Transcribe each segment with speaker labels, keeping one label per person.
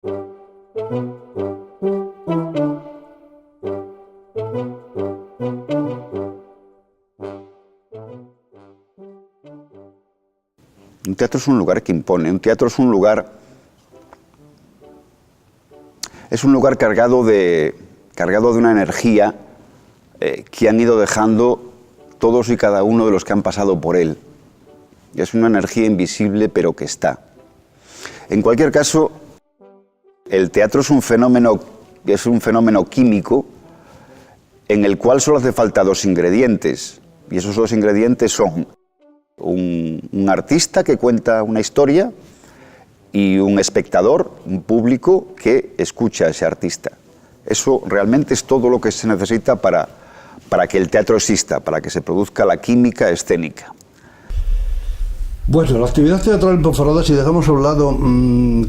Speaker 1: Un teatro es un lugar que impone, un teatro es un lugar cargado de una energía que han ido dejando todos y cada uno de los que han pasado por él. Es una energía invisible, pero que está. En cualquier caso, el teatro es un fenómeno químico en el cual solo hace falta dos ingredientes, y esos dos ingredientes son un artista que cuenta una historia y un espectador, un público que escucha a ese artista. Eso realmente es todo lo que se necesita para que el teatro exista, para que se produzca la química escénica.
Speaker 2: Bueno, la actividad teatral en Ponferrada, si dejamos a un lado,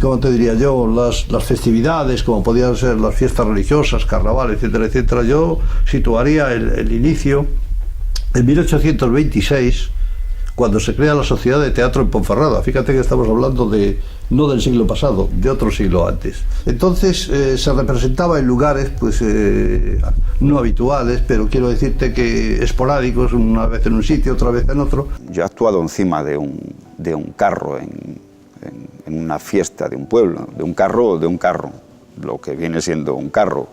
Speaker 2: como te diría yo, las festividades, como podían ser las fiestas religiosas, carnaval, etcétera, etcétera, yo situaría el inicio en 1826, cuando se crea la Sociedad de Teatro en Ponferrada. Fíjate que estamos hablando no del siglo pasado, de otro siglo antes. Entonces se representaba en lugares pues no habituales, pero quiero decirte que esporádicos, una vez en un sitio, otra vez en otro.
Speaker 1: Yo he actuado encima de un carro en una fiesta de un pueblo, de un carro, lo que viene siendo un carro.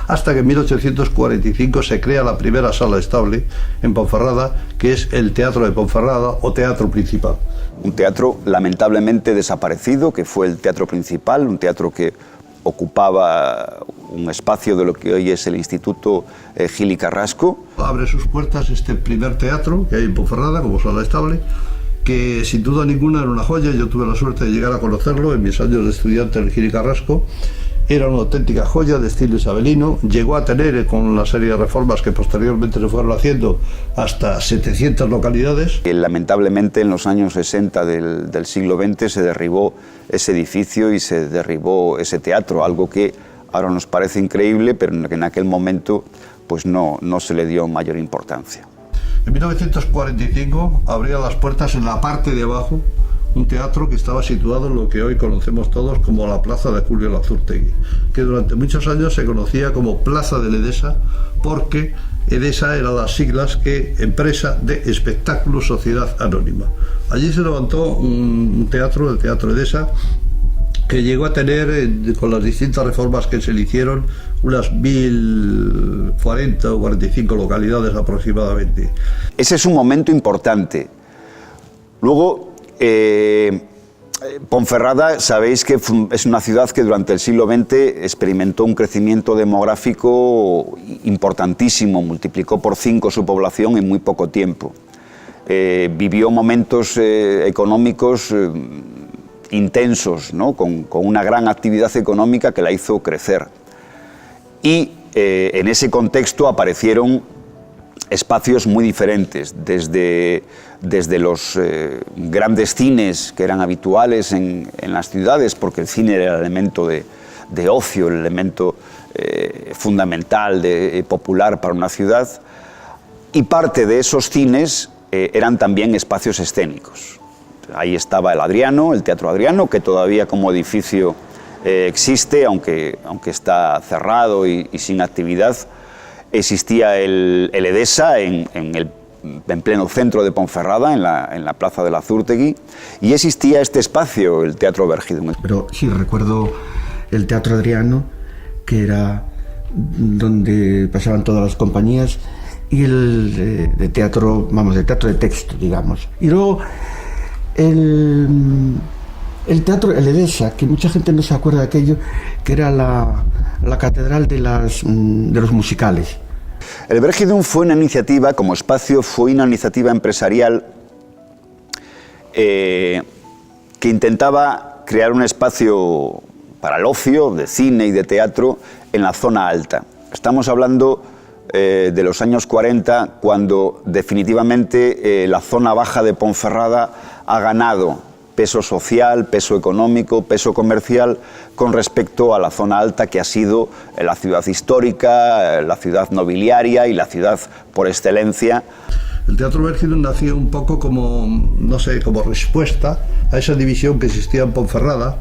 Speaker 2: Hasta que en 1845 se crea la primera sala estable en Ponferrada, que es el Teatro de Ponferrada o Teatro Principal.
Speaker 1: Un teatro lamentablemente desaparecido, que fue el teatro principal, un teatro que ocupaba un espacio de lo que hoy es el Instituto Gil y Carrasco.
Speaker 2: Abre sus puertas este primer teatro que hay en Ponferrada como sala estable, que sin duda ninguna era una joya. Yo tuve la suerte de llegar a conocerlo en mis años de estudiante en Gil y Carrasco. Era una auténtica joya de estilo isabelino. Llegó a tener, con la serie de reformas que posteriormente se fueron haciendo, hasta 700 localidades.
Speaker 1: Lamentablemente en los años 60 del siglo XX se derribó ese edificio y se derribó ese teatro, algo que ahora nos parece increíble, pero que en aquel momento pues no se le dio mayor importancia.
Speaker 2: En 1945 abría las puertas en la parte de abajo un teatro que estaba situado en lo que hoy conocemos todos como la Plaza de Julio Lazurtegui, que durante muchos años se conocía como Plaza de la Edesa, porque Edesa era las siglas que Empresa de Espectáculos Sociedad Anónima. Allí se levantó un teatro, el Teatro Edesa, que llegó a tener, con las distintas reformas que se le hicieron, unas 1040 o 45 localidades aproximadamente.
Speaker 1: Ese es un momento importante. Luego, Ponferrada, sabéis que es una ciudad que durante el siglo XX experimentó un crecimiento demográfico importantísimo, multiplicó por 5 su población en muy poco tiempo. Vivió momentos económicos intensos, ¿no? con una gran actividad económica que la hizo crecer. Y en ese contexto aparecieron espacios muy diferentes, desde los grandes cines que eran habituales en las ciudades, porque el cine era el elemento de ocio, el elemento fundamental, popular para una ciudad, y parte de esos cines eran también espacios escénicos. Ahí estaba el Adriano, el Teatro Adriano, que todavía como edificio existe, aunque está cerrado y sin actividad. Existía el Edesa en pleno centro de Ponferrada, en la Plaza de Lazurtegui, y existía este espacio, el Teatro Vergidum.
Speaker 3: Pero sí recuerdo el Teatro Adriano, que era donde pasaban todas las compañías, y el de teatro, de teatro de texto, digamos. Y luego el teatro, el Edesa, que mucha gente no se acuerda de aquello, que era la catedral de los musicales.
Speaker 1: El Vergidum fue una iniciativa, como espacio, fue una iniciativa empresarial que intentaba crear un espacio para el ocio, de cine y de teatro, en la zona alta. Estamos hablando de los años 40, cuando definitivamente la zona baja de Ponferrada ha ganado peso social, peso económico, peso comercial con respecto a la zona alta, que ha sido la ciudad histórica, la ciudad nobiliaria y la ciudad por excelencia.
Speaker 2: El Teatro Vergidum nació un poco como, no sé, como respuesta a esa división que existía en Ponferrada,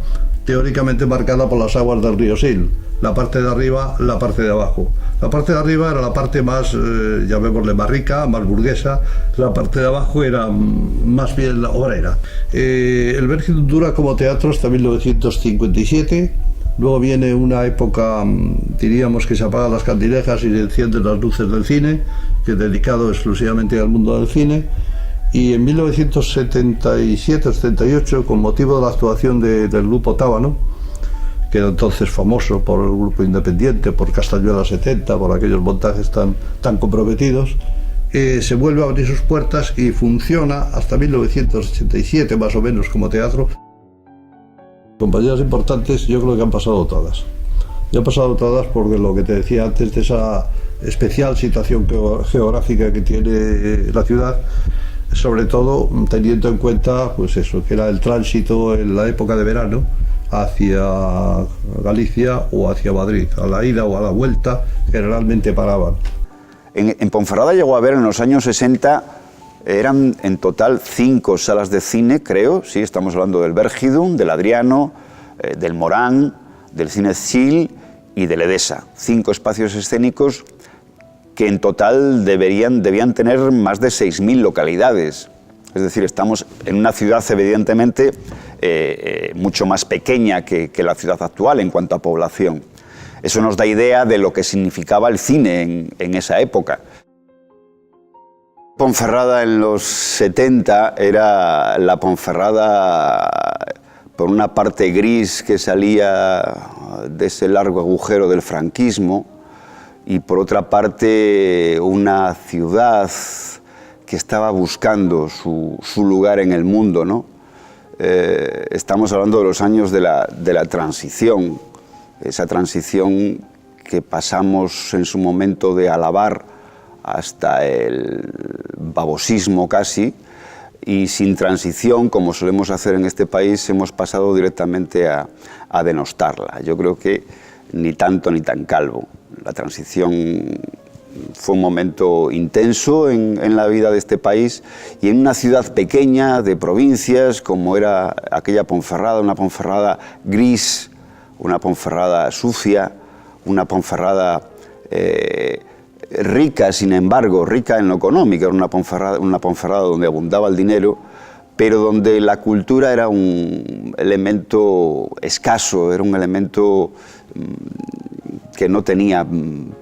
Speaker 2: teóricamente marcada por las aguas del río Sil. La parte de arriba, la parte de abajo. La parte de arriba era la parte más, llamémosle más rica, más burguesa. La parte de abajo era más bien la obrera. El Vergidum dura como teatro hasta 1957. Luego viene una época, diríamos, que se apagan las candilejas y se encienden las luces del cine, que es dedicado exclusivamente al mundo del cine. Y en 1977-78, con motivo de la actuación del grupo Tábano, que era entonces famoso por el grupo independiente, por Castañuela 70, por aquellos montajes tan comprometidos, se vuelve a abrir sus puertas y funciona hasta 1987 más o menos como teatro. Compañías importantes yo creo que han pasado todas. Y han pasado todas porque lo que te decía antes de esa especial situación geográfica que tiene la ciudad, sobre todo teniendo en cuenta pues eso, que era el tránsito en la época de verano hacia Galicia o hacia Madrid, a la ida o a la vuelta generalmente paraban.
Speaker 1: En Ponferrada llegó a haber en los años 60, eran en total 5 salas de cine, creo, sí, estamos hablando del Vergidum, del Adriano, del Morán, del Cine Sil y del Edesa. 5 espacios escénicos que en total debían tener más de 6.000 localidades. Es decir, estamos en una ciudad evidentemente mucho más pequeña que la ciudad actual en cuanto a población. Eso nos da idea de lo que significaba el cine en esa época. Ponferrada en los 70 era la Ponferrada, por una parte gris que salía de ese largo agujero del franquismo y por otra parte una ciudad que estaba buscando su lugar en el mundo, ¿no? Estamos hablando de los años de la transición, esa transición que pasamos en su momento de alabar hasta el babosismo casi, y sin transición, como solemos hacer en este país, hemos pasado directamente a denostarla. Yo creo que ni tanto ni tan calvo. La transición fue un momento intenso en la vida de este país y en una ciudad pequeña de provincias como era aquella Ponferrada, una Ponferrada gris, una Ponferrada sucia, una Ponferrada rica, sin embargo, rica en lo económico, era una Ponferrada donde abundaba el dinero, pero donde la cultura era un elemento escaso, era un elemento que no tenía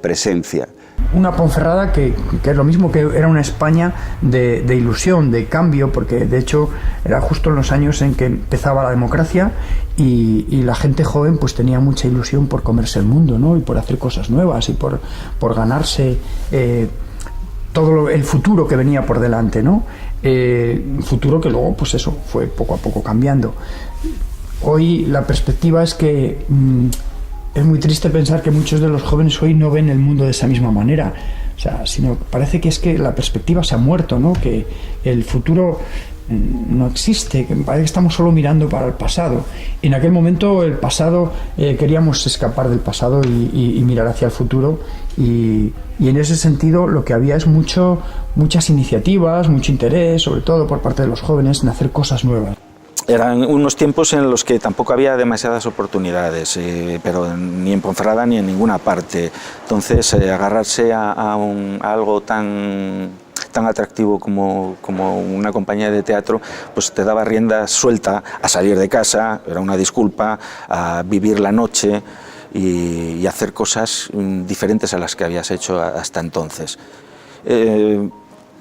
Speaker 1: presencia.
Speaker 4: Una Ponferrada que es lo mismo, que era una España de ilusión, de cambio, porque de hecho era justo en los años en que empezaba la democracia y la gente joven pues tenía mucha ilusión por comerse el mundo, ¿no? Y por hacer cosas nuevas y por ganarse todo el futuro que venía por delante, ¿no? Un futuro que luego pues eso fue poco a poco cambiando. Hoy la perspectiva es que es muy triste pensar que muchos de los jóvenes hoy no ven el mundo de esa misma manera. O sea, sino parece que es que la perspectiva se ha muerto, ¿no? Que el futuro no existe, que parece que estamos solo mirando para el pasado. En aquel momento el pasado, queríamos escapar del pasado y mirar hacia el futuro, y en ese sentido lo que había es muchas iniciativas, mucho interés, sobre todo por parte de los jóvenes, en hacer cosas nuevas.
Speaker 5: Eran unos tiempos en los que tampoco había demasiadas oportunidades, pero ni en Ponferrada ni en ninguna parte. Entonces, agarrarse a algo tan atractivo como una compañía de teatro, pues te daba rienda suelta a salir de casa, era una disculpa, a vivir la noche y hacer cosas diferentes a las que habías hecho hasta entonces.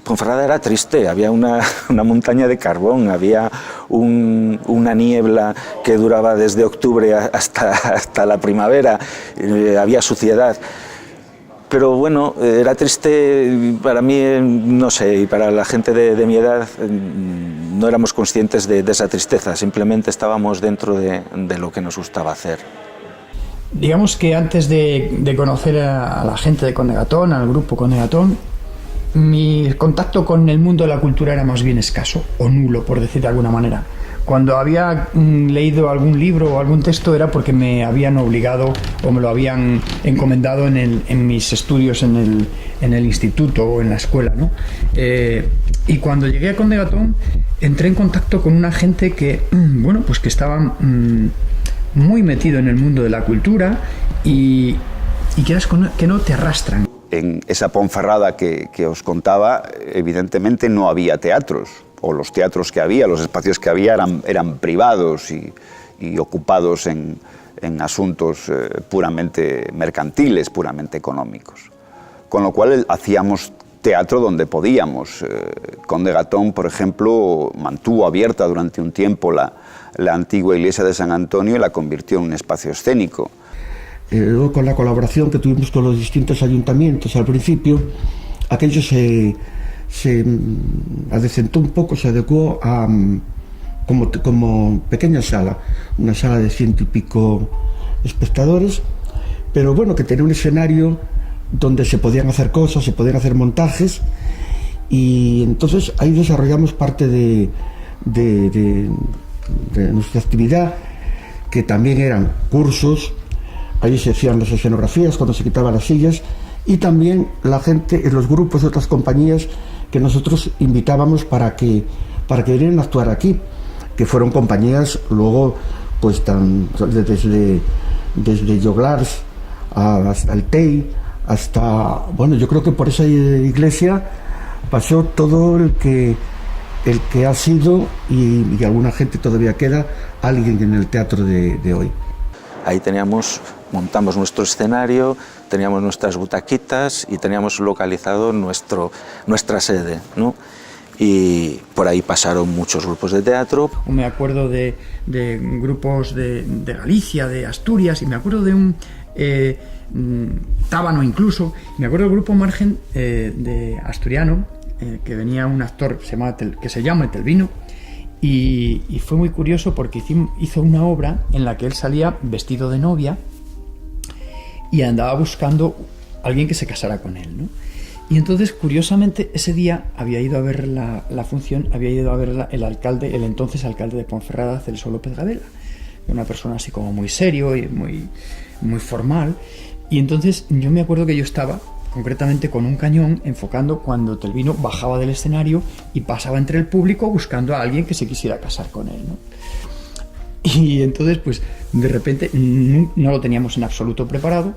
Speaker 5: Ponferrada era triste, había una montaña de carbón, había una niebla que duraba desde octubre hasta la primavera, había suciedad. Pero bueno, era triste para mí, no sé, y para la gente de mi edad no éramos conscientes de esa tristeza, simplemente estábamos dentro de lo que nos gustaba hacer.
Speaker 4: Digamos que antes de conocer a la gente de Condegatón, al grupo Condegatón, mi contacto con el mundo de la cultura era más bien escaso, o nulo, por decir de alguna manera. Cuando había leído algún libro o algún texto era porque me habían obligado o me lo habían encomendado en mis estudios en el instituto o en la escuela, ¿no? Y cuando llegué a Condegatón entré en contacto con una gente que, bueno, pues que estaban muy metido en el mundo de la cultura y quieras que no te arrastran.
Speaker 1: En esa Ponferrada que os contaba, evidentemente no había teatros, o los teatros que había, los espacios que había eran privados y ocupados en asuntos puramente mercantiles, puramente económicos. Con lo cual hacíamos teatro donde podíamos. Conde Gatón, por ejemplo, mantuvo abierta durante un tiempo la antigua iglesia de San Antonio y la convirtió en un espacio escénico.
Speaker 3: Luego, con la colaboración que tuvimos con los distintos ayuntamientos al principio, aquello se adecentó un poco, se adecuó a como pequeña sala, una sala de 100 y pico espectadores, pero bueno, que tenía un escenario donde se podían hacer cosas, se podían hacer montajes, y entonces ahí desarrollamos parte de nuestra actividad, que también eran cursos. Ahí se hacían las escenografías cuando se quitaban las sillas, y también la gente en los grupos de otras compañías que nosotros invitábamos para que vinieran a actuar aquí, que fueron compañías luego pues desde Joglars hasta el Tei, hasta, bueno, yo creo que por esa iglesia pasó todo el que ha sido, y alguna gente todavía queda, alguien en el teatro de hoy.
Speaker 5: Ahí montamos nuestro escenario, teníamos nuestras butaquitas y teníamos localizado nuestra sede, ¿no? Y por ahí pasaron muchos grupos de teatro.
Speaker 4: Me acuerdo de grupos de Galicia, de Asturias, y me acuerdo de un Tábano incluso. Me acuerdo del grupo Margen de asturiano, que venía un actor que se llama Telvino, y fue muy curioso porque hizo una obra en la que él salía vestido de novia y andaba buscando a alguien que se casara con él, ¿no? Y entonces, curiosamente, ese día había ido a ver la función, había ido a verla el entonces alcalde de Ponferrada, Celso López Gadela, una persona así como muy serio y muy, muy formal. Y entonces yo me acuerdo que yo estaba concretamente con un cañón enfocando cuando Telvino bajaba del escenario y pasaba entre el público buscando a alguien que se quisiera casar con él, ¿no? Y entonces, pues, de repente no lo teníamos en absoluto preparado,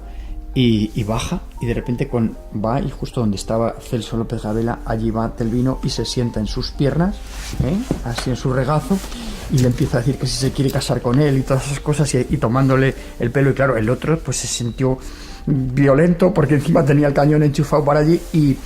Speaker 4: y baja, y de repente va, y justo donde estaba Celso López Gadela, allí va Telvino y se sienta en sus piernas, así en su regazo, y le empieza a decir que si se quiere casar con él y todas esas cosas, y tomándole el pelo. Y claro, el otro pues se sintió violento porque encima tenía el cañón enchufado para allí, y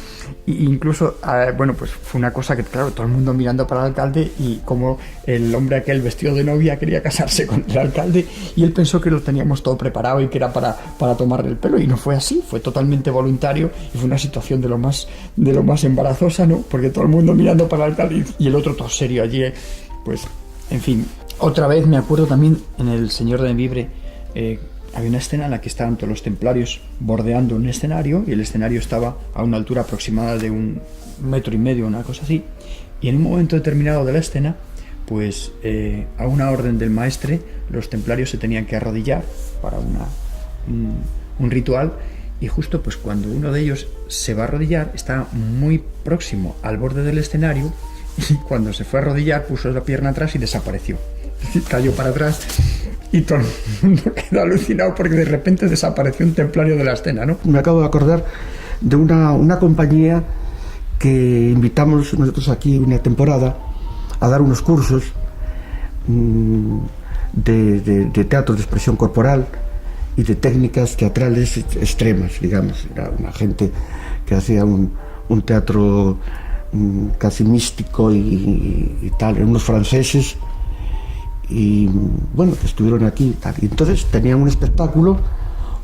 Speaker 4: incluso, bueno, pues fue una cosa que, claro, todo el mundo mirando para el alcalde, y como el hombre aquel vestido de novia quería casarse con el alcalde, y él pensó que lo teníamos todo preparado y que era para tomarle el pelo, y no fue así, fue totalmente voluntario, y fue una situación de lo más embarazosa, ¿no? Porque todo el mundo mirando para el alcalde y el otro todo serio allí, pues, en fin. Otra vez me acuerdo también en El Señor de Embibre, había una escena en la que estaban todos los templarios bordeando un escenario, y el escenario estaba a una altura aproximada de 1,5 metros, una cosa así, y en un momento determinado de la escena, pues a una orden del maestre, los templarios se tenían que arrodillar para un ritual, y justo pues cuando uno de ellos se va a arrodillar, está muy próximo al borde del escenario, y cuando se fue a arrodillar puso la pierna atrás y desapareció, cayó para atrás. Y todo el mundo quedó alucinado porque de repente desapareció un templario de la escena, ¿no? Me acabo de acordar de una compañía que invitamos nosotros aquí una temporada a dar unos cursos de teatro de expresión corporal y de técnicas teatrales extremas, digamos. Era una gente que hacía un teatro casi místico y tal, eran unos franceses, y bueno, que estuvieron aquí y tal. Y entonces tenían un espectáculo,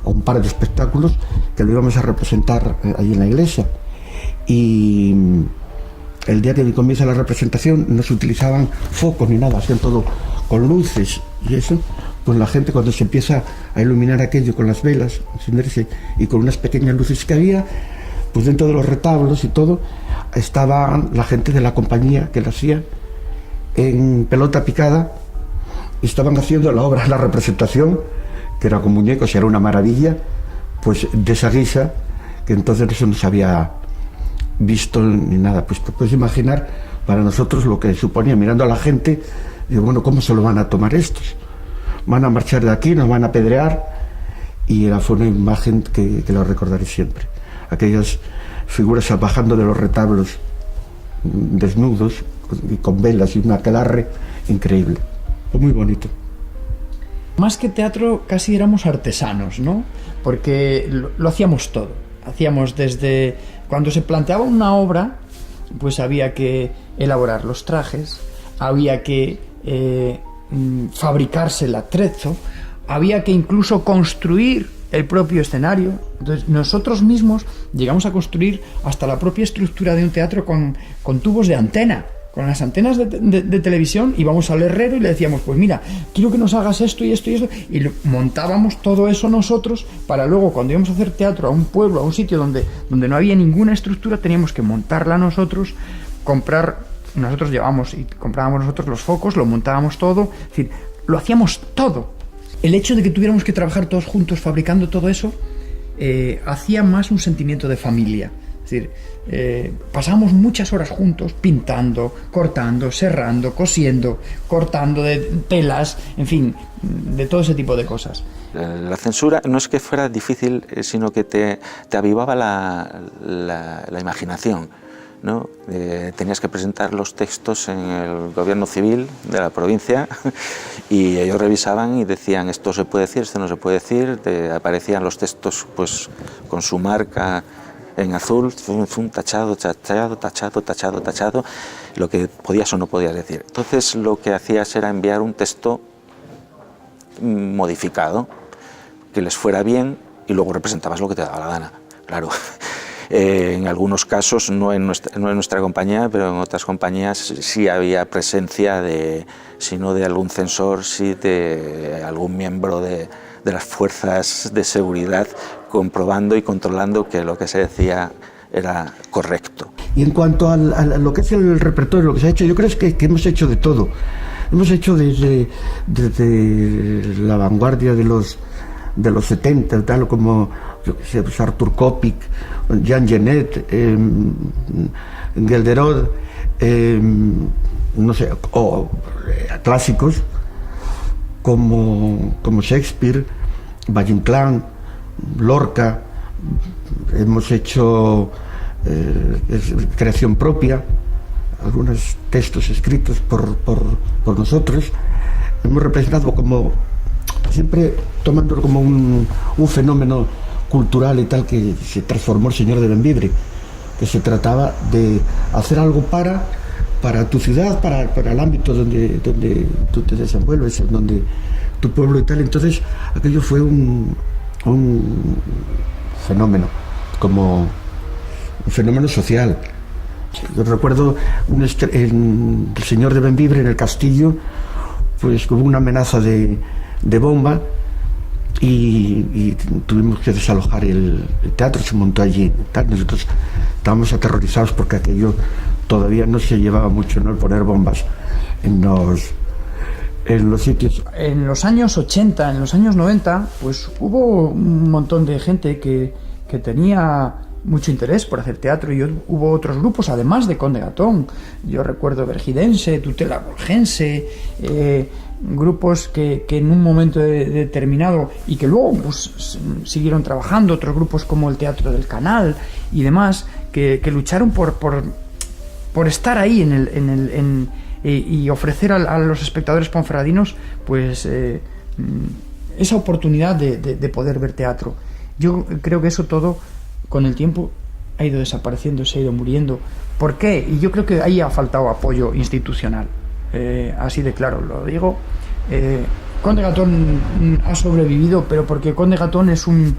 Speaker 4: o un par de espectáculos, que lo íbamos a representar ahí en la iglesia, y el día que comienza la representación no se utilizaban focos ni nada, hacían todo con luces, y eso, pues la gente, cuando se empieza a iluminar aquello con las velas, encenderse, y con unas pequeñas luces que había, pues dentro de los retablos y todo, estaba la gente de la compañía que lo hacía en pelota picada. Estaban haciendo la obra, la representación, que era con muñecos y era una maravilla, pues de esa guisa, que entonces eso no se había visto ni nada. Pues te puedes imaginar para nosotros lo que suponía, mirando a la gente, digo, bueno, ¿cómo se lo van a tomar estos?
Speaker 3: van a marchar de aquí, nos van a apedrear, y fue una imagen que lo recordaré siempre. Aquellas figuras bajando de los retablos desnudos y con velas y un aquelarre increíble. Fue muy bonito.
Speaker 4: Más que teatro, casi éramos artesanos, ¿no? Porque lo hacíamos todo. Hacíamos desde cuando se planteaba una obra, pues había que elaborar los trajes, había que fabricarse el atrezo, había que incluso construir el propio escenario. Entonces nosotros mismos llegamos a construir hasta la propia estructura de un teatro con tubos de antena, con las antenas de televisión. Íbamos al herrero y le decíamos, pues mira, quiero que nos hagas esto y esto y esto, y montábamos todo eso nosotros, para luego, cuando íbamos a hacer teatro a un pueblo, a un sitio donde no había ninguna estructura, teníamos que montarla nosotros, nosotros llevábamos y comprábamos nosotros los focos, lo montábamos todo, es decir, lo hacíamos todo. El hecho de que tuviéramos que trabajar todos juntos fabricando todo eso hacía más un sentimiento de familia. Es decir, pasábamos muchas horas juntos pintando, cortando, serrando, cosiendo, cortando de telas, en fin, de todo ese tipo de cosas.
Speaker 5: La censura no es que fuera difícil, sino que te avivaba la imaginación, ¿no? Tenías que presentar los textos en el gobierno civil de la provincia y ellos revisaban y decían esto se puede decir, esto no se puede decir, aparecían los textos pues con su marca en azul, tachado, tachado, tachado, tachado, tachado, lo que podías o no podías decir. Entonces lo que hacías era enviar un texto modificado, que les fuera bien, y luego representabas lo que te daba la gana, claro. En algunos casos, no en nuestra compañía, pero en otras compañías sí había presencia sino de algún censor, sí de algún miembro de las fuerzas de seguridad, comprobando y controlando que lo que se decía era correcto.
Speaker 3: Y en cuanto a lo que es el repertorio, lo que se ha hecho, yo creo que hemos hecho de todo. Hemos hecho desde la vanguardia de los 70, tal como pues Artur Kopik, Jean Genet, Gelderod, no sé, o clásicos como Shakespeare, Valle Inclán, Lorca. Hemos hecho creación propia, algunos textos escritos por nosotros. Hemos representado como, siempre tomándolo como un fenómeno cultural y tal, que se transformó el Señor de Bembibre, que se trataba de hacer algo para tu ciudad, para el ámbito donde tú te desenvuelves, donde tu pueblo y tal. Entonces aquello fue un fenómeno, como un fenómeno social. Yo recuerdo el Señor de Bembibre, en el castillo, pues hubo una amenaza de bomba y tuvimos que desalojar el teatro, se montó allí. Nosotros estábamos aterrorizados porque aquello todavía no se llevaba mucho, ¿no?, el poner bombas en los sitios.
Speaker 4: En los años 80, en los años 90, pues hubo un montón de gente que tenía mucho interés por hacer teatro, y hubo otros grupos, además de Conde Gatón. Yo recuerdo Vergidense, Tutela Borgense, grupos que en un momento determinado, y que luego pues siguieron trabajando, otros grupos como el Teatro del Canal y demás, que lucharon por estar ahí y ofrecer a los espectadores ponferradinos pues esa oportunidad de poder ver teatro. Yo creo que eso todo con el tiempo ha ido desapareciendo, se ha ido muriendo. ¿Por qué? Y yo creo que ahí ha faltado apoyo institucional. Así de claro lo digo. Conde Gatón ha sobrevivido, pero porque Conde Gatón es un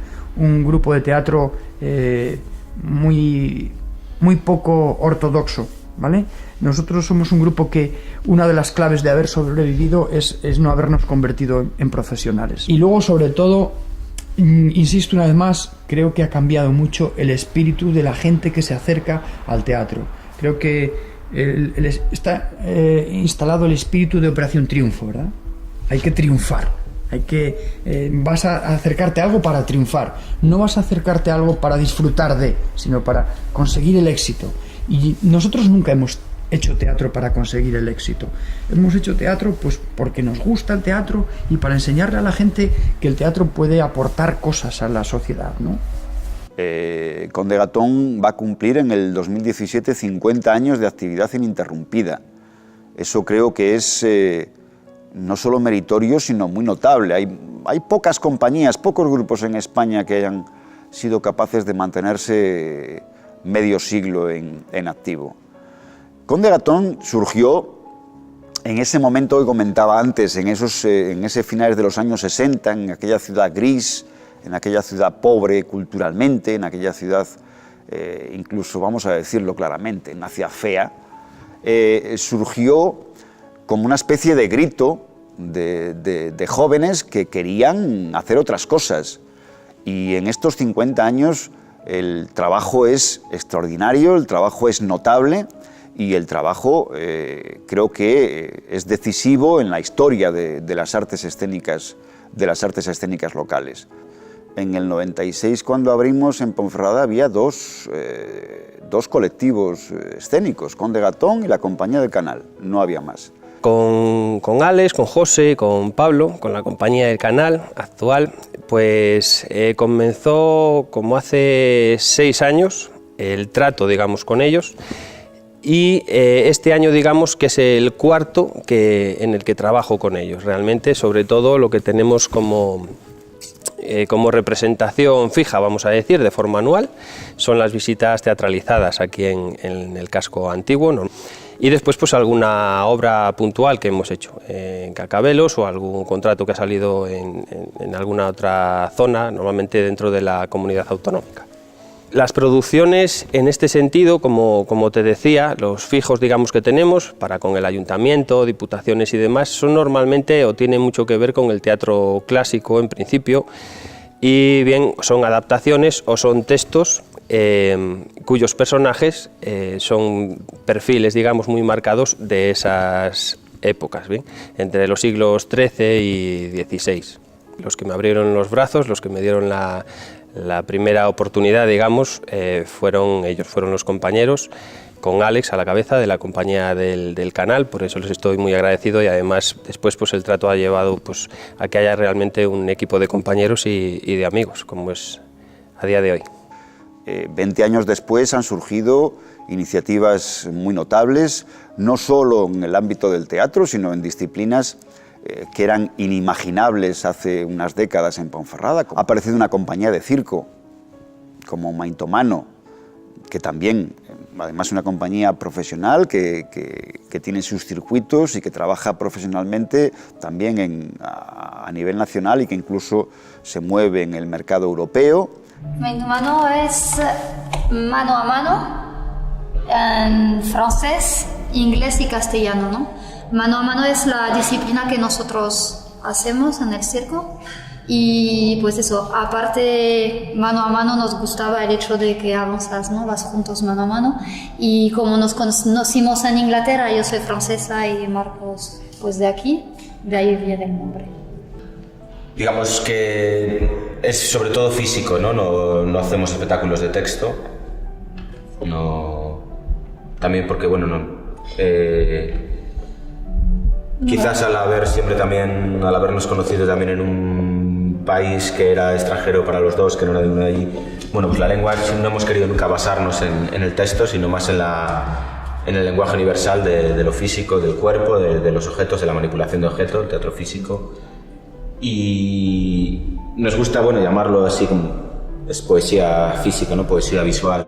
Speaker 4: grupo de teatro muy poco ortodoxo, ¿vale? Nosotros somos un grupo que una de las claves de haber sobrevivido es no habernos convertido en profesionales. Y luego, sobre todo, insisto una vez más, creo que ha cambiado mucho el espíritu de la gente que se acerca al teatro. Creo que está instalado el espíritu de Operación Triunfo, ¿verdad? Hay que triunfar, vas a acercarte a algo para triunfar, no vas a acercarte a algo para disfrutar de, sino para conseguir el éxito. Y nosotros nunca hemos hecho teatro para conseguir el éxito. Hemos hecho teatro pues porque nos gusta el teatro y para enseñarle a la gente que el teatro puede aportar cosas a la sociedad, ¿no?
Speaker 1: Conde Gatón va a cumplir en el 2017 50 años de actividad ininterrumpida. Eso creo que es no solo meritorio, sino muy notable. Hay pocas compañías, pocos grupos en España que hayan sido capaces de mantenerse medio siglo en activo. Conde Gatón surgió en ese momento que comentaba antes, en ese finales de los años 60, en aquella ciudad gris, en aquella ciudad pobre culturalmente, en aquella ciudad, incluso vamos a decirlo claramente, una ciudad fea, surgió como una especie de grito de jóvenes que querían hacer otras cosas. Y en estos 50 años el trabajo es extraordinario, el trabajo es notable y el trabajo creo que es decisivo en la historia de las artes escénicas locales. En el 96, cuando abrimos en Ponferrada, había dos colectivos escénicos, Conde Gatón y la Compañía del Canal, no había más.
Speaker 6: Con Alex, con José, con Pablo, con la Compañía del Canal actual, pues comenzó como hace 6 años el trato, digamos, con ellos, y este año, digamos, que es el cuarto en el que trabajo con ellos. Realmente, sobre todo, lo que tenemos como representación fija, vamos a decir, de forma anual, son las visitas teatralizadas aquí en el casco antiguo, ¿no? Y después pues alguna obra puntual que hemos hecho en Cacabelos o algún contrato que ha salido en alguna otra zona, normalmente dentro de la comunidad autonómica. Las producciones en este sentido, como te decía, los fijos, digamos, que tenemos para con el ayuntamiento, diputaciones y demás, son normalmente o tienen mucho que ver con el teatro clásico en principio, y bien son adaptaciones o son textos cuyos personajes son perfiles, digamos, muy marcados de esas épocas, ¿bien? Entre los siglos XIII y XVI. Los que me abrieron los brazos, los que me dieron la primera oportunidad, digamos, fueron los compañeros, con Alex a la cabeza de la Compañía del Canal, por eso les estoy muy agradecido, y además después pues el trato ha llevado pues a que haya realmente un equipo de compañeros y de amigos, como es a día de hoy.
Speaker 1: 20 años después han surgido iniciativas muy notables, no solo en el ámbito del teatro, sino en disciplinas que eran inimaginables hace unas décadas en Ponferrada. Ha aparecido una compañía de circo, como Maintomano, que también, además, es una compañía profesional que tiene sus circuitos y que trabaja profesionalmente también a nivel nacional y que incluso se mueve en el mercado europeo.
Speaker 7: Maintomano es mano a mano en francés, inglés y castellano, ¿no? Mano a mano es la disciplina que nosotros hacemos en el circo. Y pues eso, aparte mano a mano nos gustaba el hecho de que hagamos las nuevas juntos mano a mano, y como nos conocimos en Inglaterra, yo soy francesa y Marcos pues de aquí, de ahí viene el nombre.
Speaker 8: Digamos que es sobre todo físico, ¿no? No hacemos espectáculos de texto, no, también porque bueno, quizás al habernos conocido también en un país que era extranjero para los dos, que no era de uno de allí, bueno, pues la lengua no hemos querido nunca basarnos en el texto, sino más en el lenguaje universal de lo físico, del cuerpo, de los objetos, de la manipulación de objetos, el teatro físico. Y nos gusta, bueno, llamarlo así como es poesía física, ¿no? Poesía visual.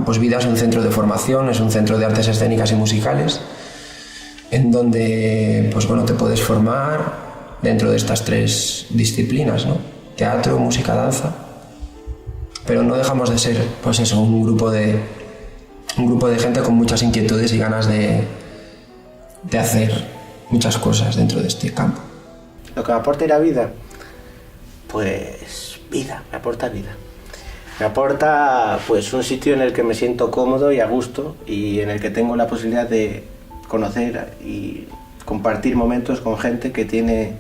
Speaker 9: Pues Vida es un centro de formación, es un centro de artes escénicas y musicales, en donde pues bueno, te puedes formar dentro de estas 3 disciplinas, ¿no? Teatro, música, danza. Pero no dejamos de ser, pues eso, un grupo de gente con muchas inquietudes y ganas de hacer muchas cosas dentro de este campo.
Speaker 10: Lo que me aporta ir a Vida, pues vida, me aporta vida. Me aporta pues un sitio en el que me siento cómodo y a gusto, y en el que tengo la posibilidad de conocer y compartir momentos con gente que tiene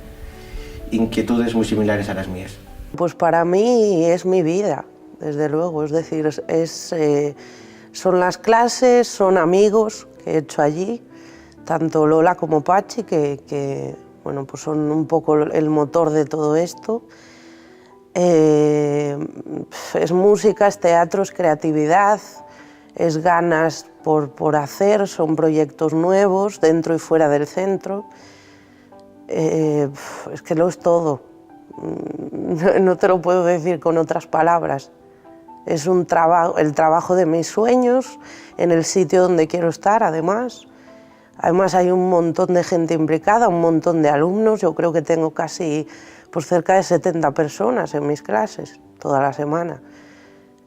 Speaker 10: inquietudes muy similares a las mías.
Speaker 11: Pues para mí es mi vida, desde luego, es decir, son las clases, son amigos que he hecho allí, tanto Lola como Pachi, que bueno, pues son un poco el motor de todo esto. Es música, es teatro, es creatividad, es ganas por hacer, son proyectos nuevos dentro y fuera del centro. Es que lo es todo, no te lo puedo decir con otras palabras. Es el trabajo de mis sueños, en el sitio donde quiero estar, además. Además hay un montón de gente implicada, un montón de alumnos. Yo creo que tengo casi pues, cerca de 70 personas en mis clases toda la semana,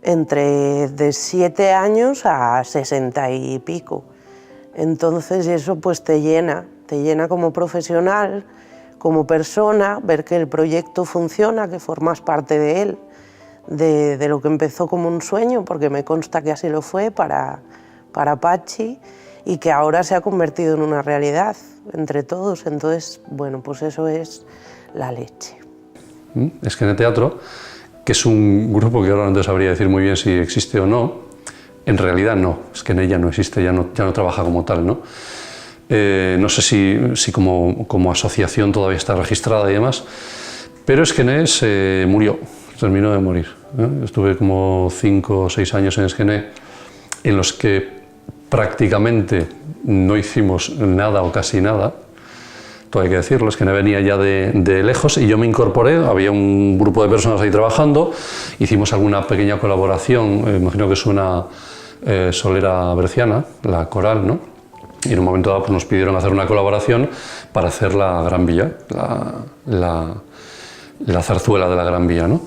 Speaker 11: entre de 7 años a 60 y pico. Entonces eso pues te llena como profesional, como persona, ver que el proyecto funciona, que formas parte de él, de lo que empezó como un sueño, porque me consta que así lo fue para Pachi, y que ahora se ha convertido en una realidad entre todos. Entonces, bueno, pues eso es la leche.
Speaker 12: Eskene Teatro, que es un grupo que ahora no te sabría decir muy bien si existe o no, en realidad no, Eskene ya no existe, ya no trabaja como tal, ¿no? No sé si como asociación todavía está registrada y demás, pero Eskene murió, terminó de morir. Estuve como 5 o 6 años en Eskene, en los que prácticamente no hicimos nada o casi nada, todo hay que decirlo, Eskene venía ya de lejos y yo me incorporé, había un grupo de personas ahí trabajando, hicimos alguna pequeña colaboración, imagino que suena Solera Berciana, la coral, ¿no? Y en un momento dado pues, nos pidieron hacer una colaboración para hacer la Gran Vía, la zarzuela de la Gran Vía, ¿no?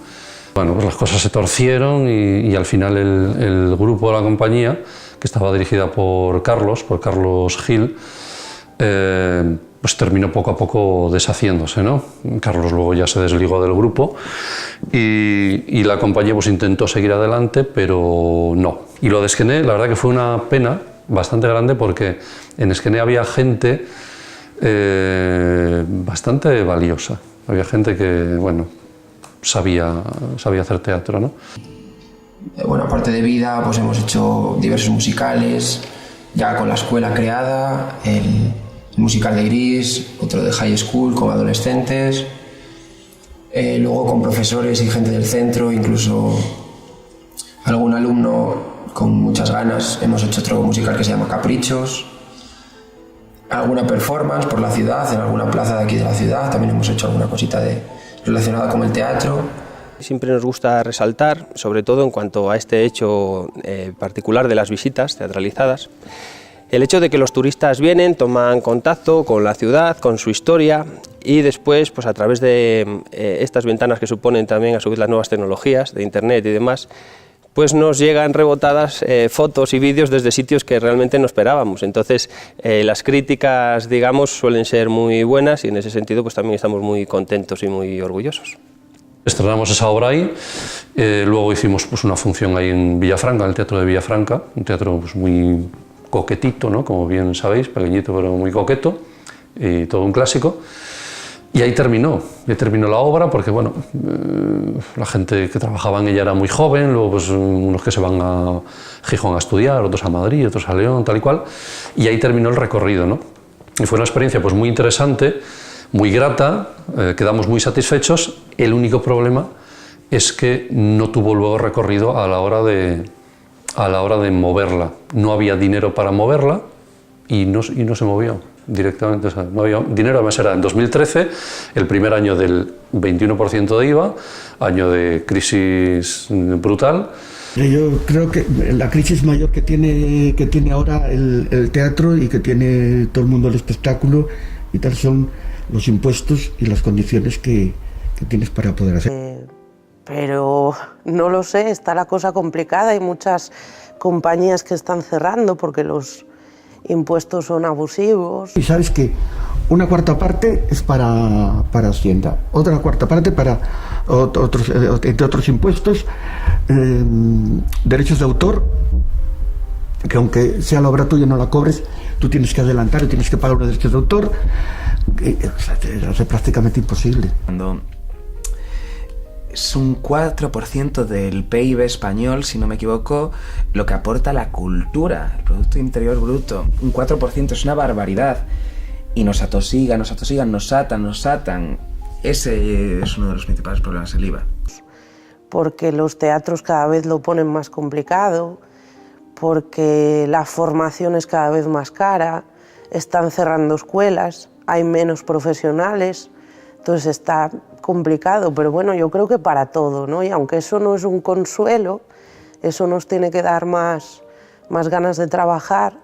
Speaker 12: Bueno, pues las cosas se torcieron y al final el grupo de la compañía, que estaba dirigida por Carlos Gil, pues terminó poco a poco deshaciéndose, ¿no? Carlos luego ya se desligó del grupo y la compañía pues intentó seguir adelante, pero no. Y lo de Eskene, la verdad que fue una pena bastante grande porque en Eskene había gente bastante valiosa. Había gente que, bueno, sabía hacer teatro, ¿no?
Speaker 9: Bueno, aparte de vida, pues hemos hecho diversos musicales, ya con la escuela creada, el musical de Gris, otro de High School con adolescentes, luego con profesores y gente del centro, incluso algún alumno con muchas ganas, hemos hecho otro musical que se llama Caprichos, alguna performance por la ciudad, en alguna plaza de aquí de la ciudad, también hemos hecho alguna cosita relacionada con el teatro.
Speaker 6: Siempre nos gusta resaltar, sobre todo en cuanto a este hecho particular de las visitas teatralizadas, el hecho de que los turistas vienen, toman contacto con la ciudad, con su historia y después, pues a través de estas ventanas que suponen también a su vez las nuevas tecnologías de internet y demás, pues nos llegan rebotadas fotos y vídeos desde sitios que realmente no esperábamos. Entonces las críticas, digamos, suelen ser muy buenas y en ese sentido pues también estamos muy contentos y muy orgullosos.
Speaker 12: Estrenamos esa obra ahí, luego hicimos pues, una función ahí en Villafranca, en el Teatro de Villafranca, un teatro pues, muy coquetito, ¿no? Como bien sabéis, pequeñito pero muy coqueto, y todo un clásico. Y ahí terminó la obra porque bueno, la gente que trabajaba en ella era muy joven, luego pues, unos que se van a Gijón a estudiar, otros a Madrid, otros a León, tal y cual, y ahí terminó el recorrido, ¿no? Y fue una experiencia pues, muy interesante, muy grata, quedamos muy satisfechos. El único problema es que no tuvo luego recorrido a la hora de moverla. No había dinero para moverla y no se movió directamente. O sea, no había dinero, además era en 2013, el primer año del 21% de IVA, año de crisis brutal.
Speaker 3: Yo creo que la crisis mayor que tiene ahora el teatro y que tiene todo el mundo del espectáculo y tal son los impuestos y las condiciones que tienes para poder hacer.
Speaker 11: Pero no lo sé, está la cosa complicada, hay muchas compañías que están cerrando porque los impuestos son abusivos.
Speaker 3: Y sabes que una cuarta parte es para Hacienda, otra cuarta parte para entre otros impuestos, derechos de autor, que aunque sea la obra tuya no la cobres, tú tienes que adelantar y tienes que pagar los derechos de autor. O sea, es prácticamente imposible.
Speaker 13: Cuando es un 4% del PIB español, si no me equivoco, lo que aporta la cultura, el Producto Interior Bruto. Un 4% es una barbaridad. Y nos atosigan, nos atan. Ese es uno de los principales problemas del IVA.
Speaker 11: Porque los teatros cada vez lo ponen más complicado, porque la formación es cada vez más cara, están cerrando escuelas, hay menos profesionales, entonces está complicado, pero bueno, yo creo que para todo, ¿no? Y aunque eso no es un consuelo, eso nos tiene que dar más ganas de trabajar,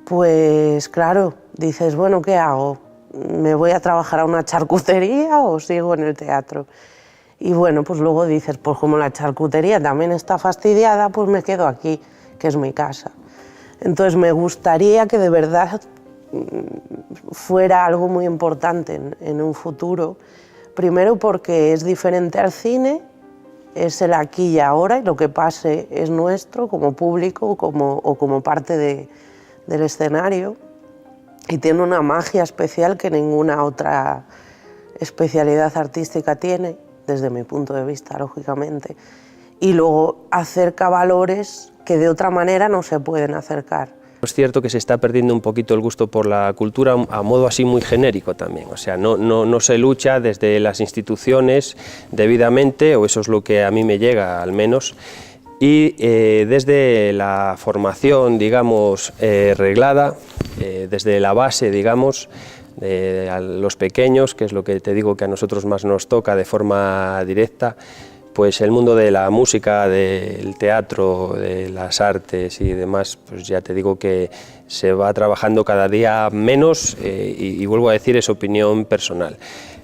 Speaker 11: pues claro, dices, bueno, ¿qué hago? ¿Me voy a trabajar a una charcutería o sigo en el teatro? Y bueno, pues luego dices, pues como la charcutería también está fastidiada, pues me quedo aquí, que es mi casa. Entonces me gustaría que de verdad fuera algo muy importante en un futuro, primero porque es diferente al cine, es el aquí y ahora, y lo que pase es nuestro como público o como parte del escenario, y tiene una magia especial que ninguna otra especialidad artística tiene, desde mi punto de vista, lógicamente, y luego acerca valores que de otra manera no se pueden acercar.
Speaker 6: Es cierto que se está perdiendo un poquito el gusto por la cultura a modo así muy genérico también, o sea, no se lucha desde las instituciones debidamente, o eso es lo que a mí me llega al menos, y desde la formación, digamos, reglada, desde la base, digamos, a los pequeños, que es lo que te digo que a nosotros más nos toca de forma directa, pues el mundo de la música, del teatro, de las artes y demás, pues ya te digo que se va trabajando cada día menos y vuelvo a decir, es opinión personal.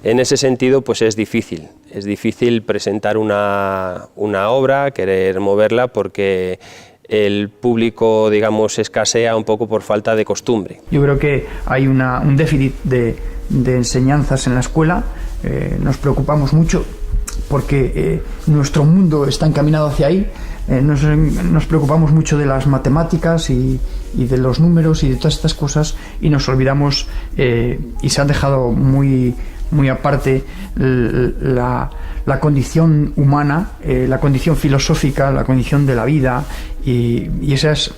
Speaker 6: En ese sentido, pues es difícil presentar una obra, querer moverla porque el público, digamos, escasea un poco por falta de costumbre.
Speaker 4: Yo creo que hay un déficit de enseñanzas en la escuela, nos preocupamos mucho porque nuestro mundo está encaminado hacia ahí, nos preocupamos mucho de las matemáticas y de los números y de todas estas cosas y nos olvidamos y se han dejado muy aparte la condición humana, la condición filosófica, la condición de la vida y esas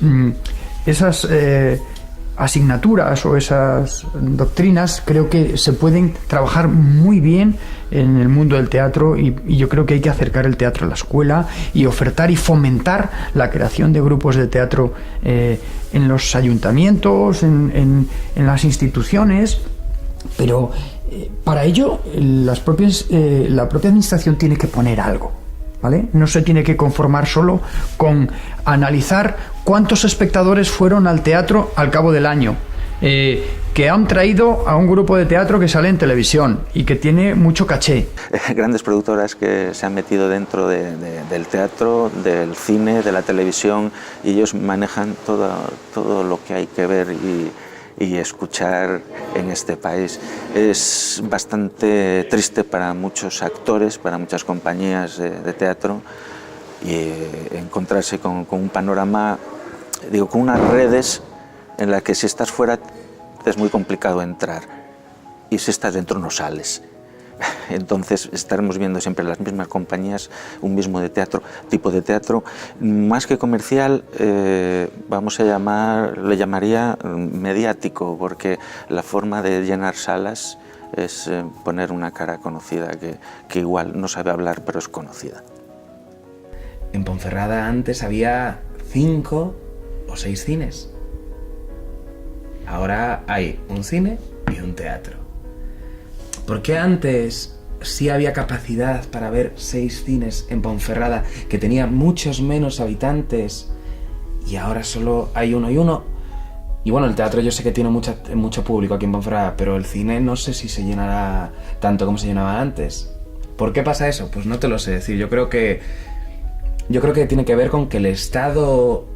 Speaker 4: asignaturas o esas doctrinas creo que se pueden trabajar muy bien en el mundo del teatro y yo creo que hay que acercar el teatro a la escuela y ofertar y fomentar la creación de grupos de teatro en los ayuntamientos, en las instituciones, pero para ello la propia administración tiene que poner algo, ¿vale? No se tiene que conformar solo con analizar cuántos espectadores fueron al teatro al cabo del año, que han traído a un grupo de teatro que sale en televisión y que tiene mucho caché.
Speaker 5: Grandes productoras que se han metido dentro del teatro, del cine, de la televisión, y ellos manejan todo lo que hay que ver y escuchar en este país. Es bastante triste para muchos actores, para muchas compañías de teatro, y encontrarse con un panorama, digo, con unas redes en las que si estás fuera es muy complicado entrar y si estás dentro no sales. Entonces estaremos viendo siempre las mismas compañías, un mismo tipo de teatro, más que comercial, le llamaría mediático, porque la forma de llenar salas es poner una cara conocida que igual no sabe hablar pero es conocida.
Speaker 13: En Ponferrada antes había 5 o 6 cines. Ahora hay un cine y un teatro. ¿Por qué antes sí había capacidad para ver 6 cines en Ponferrada, que tenía muchos menos habitantes, y ahora solo hay uno y uno? Y bueno, el teatro yo sé que tiene mucho público aquí en Ponferrada, pero el cine no sé si se llenará tanto como se llenaba antes. ¿Por qué pasa eso? Pues no te lo sé decir. Yo creo que tiene que ver con que el Estado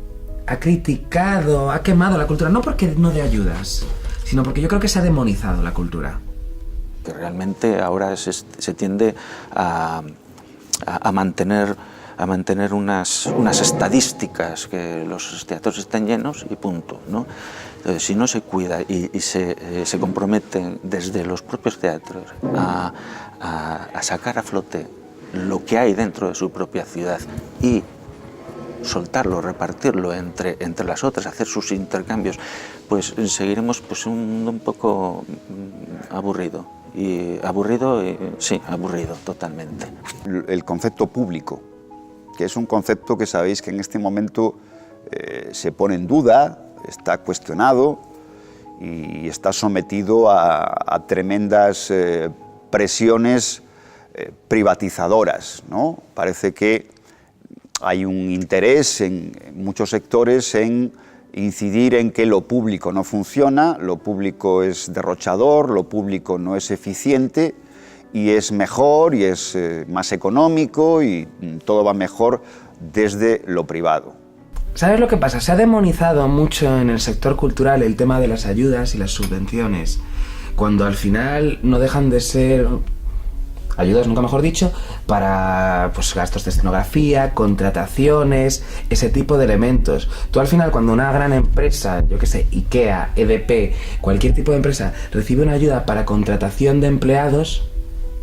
Speaker 13: ha criticado, ha quemado la cultura, no porque no dé ayudas, sino porque yo creo que se ha demonizado la cultura.
Speaker 5: Que realmente ahora se tiende a mantener unas estadísticas, que los teatros están llenos y punto, ¿no? Entonces, si no se cuida y se comprometen desde los propios teatros a sacar a flote lo que hay dentro de su propia ciudad y soltarlo, repartirlo entre las otras, hacer sus intercambios, pues seguiremos pues un mundo un poco aburrido. Sí, aburrido totalmente.
Speaker 1: El concepto público, que es un concepto que sabéis que en este momento se pone en duda, está cuestionado y está sometido a tremendas presiones privatizadoras, ¿no? Parece que hay un interés en muchos sectores en incidir en que lo público no funciona, lo público es derrochador, lo público no es eficiente y es mejor y es más económico y todo va mejor desde lo privado.
Speaker 13: ¿Sabes lo que pasa? Se ha demonizado mucho en el sector cultural el tema de las ayudas y las subvenciones, cuando al final no dejan de ser ayudas, nunca mejor dicho, para pues gastos de escenografía, contrataciones, ese tipo de elementos. Tú al final, cuando una gran empresa, yo qué sé, IKEA, EDP, cualquier tipo de empresa, recibe una ayuda para contratación de empleados,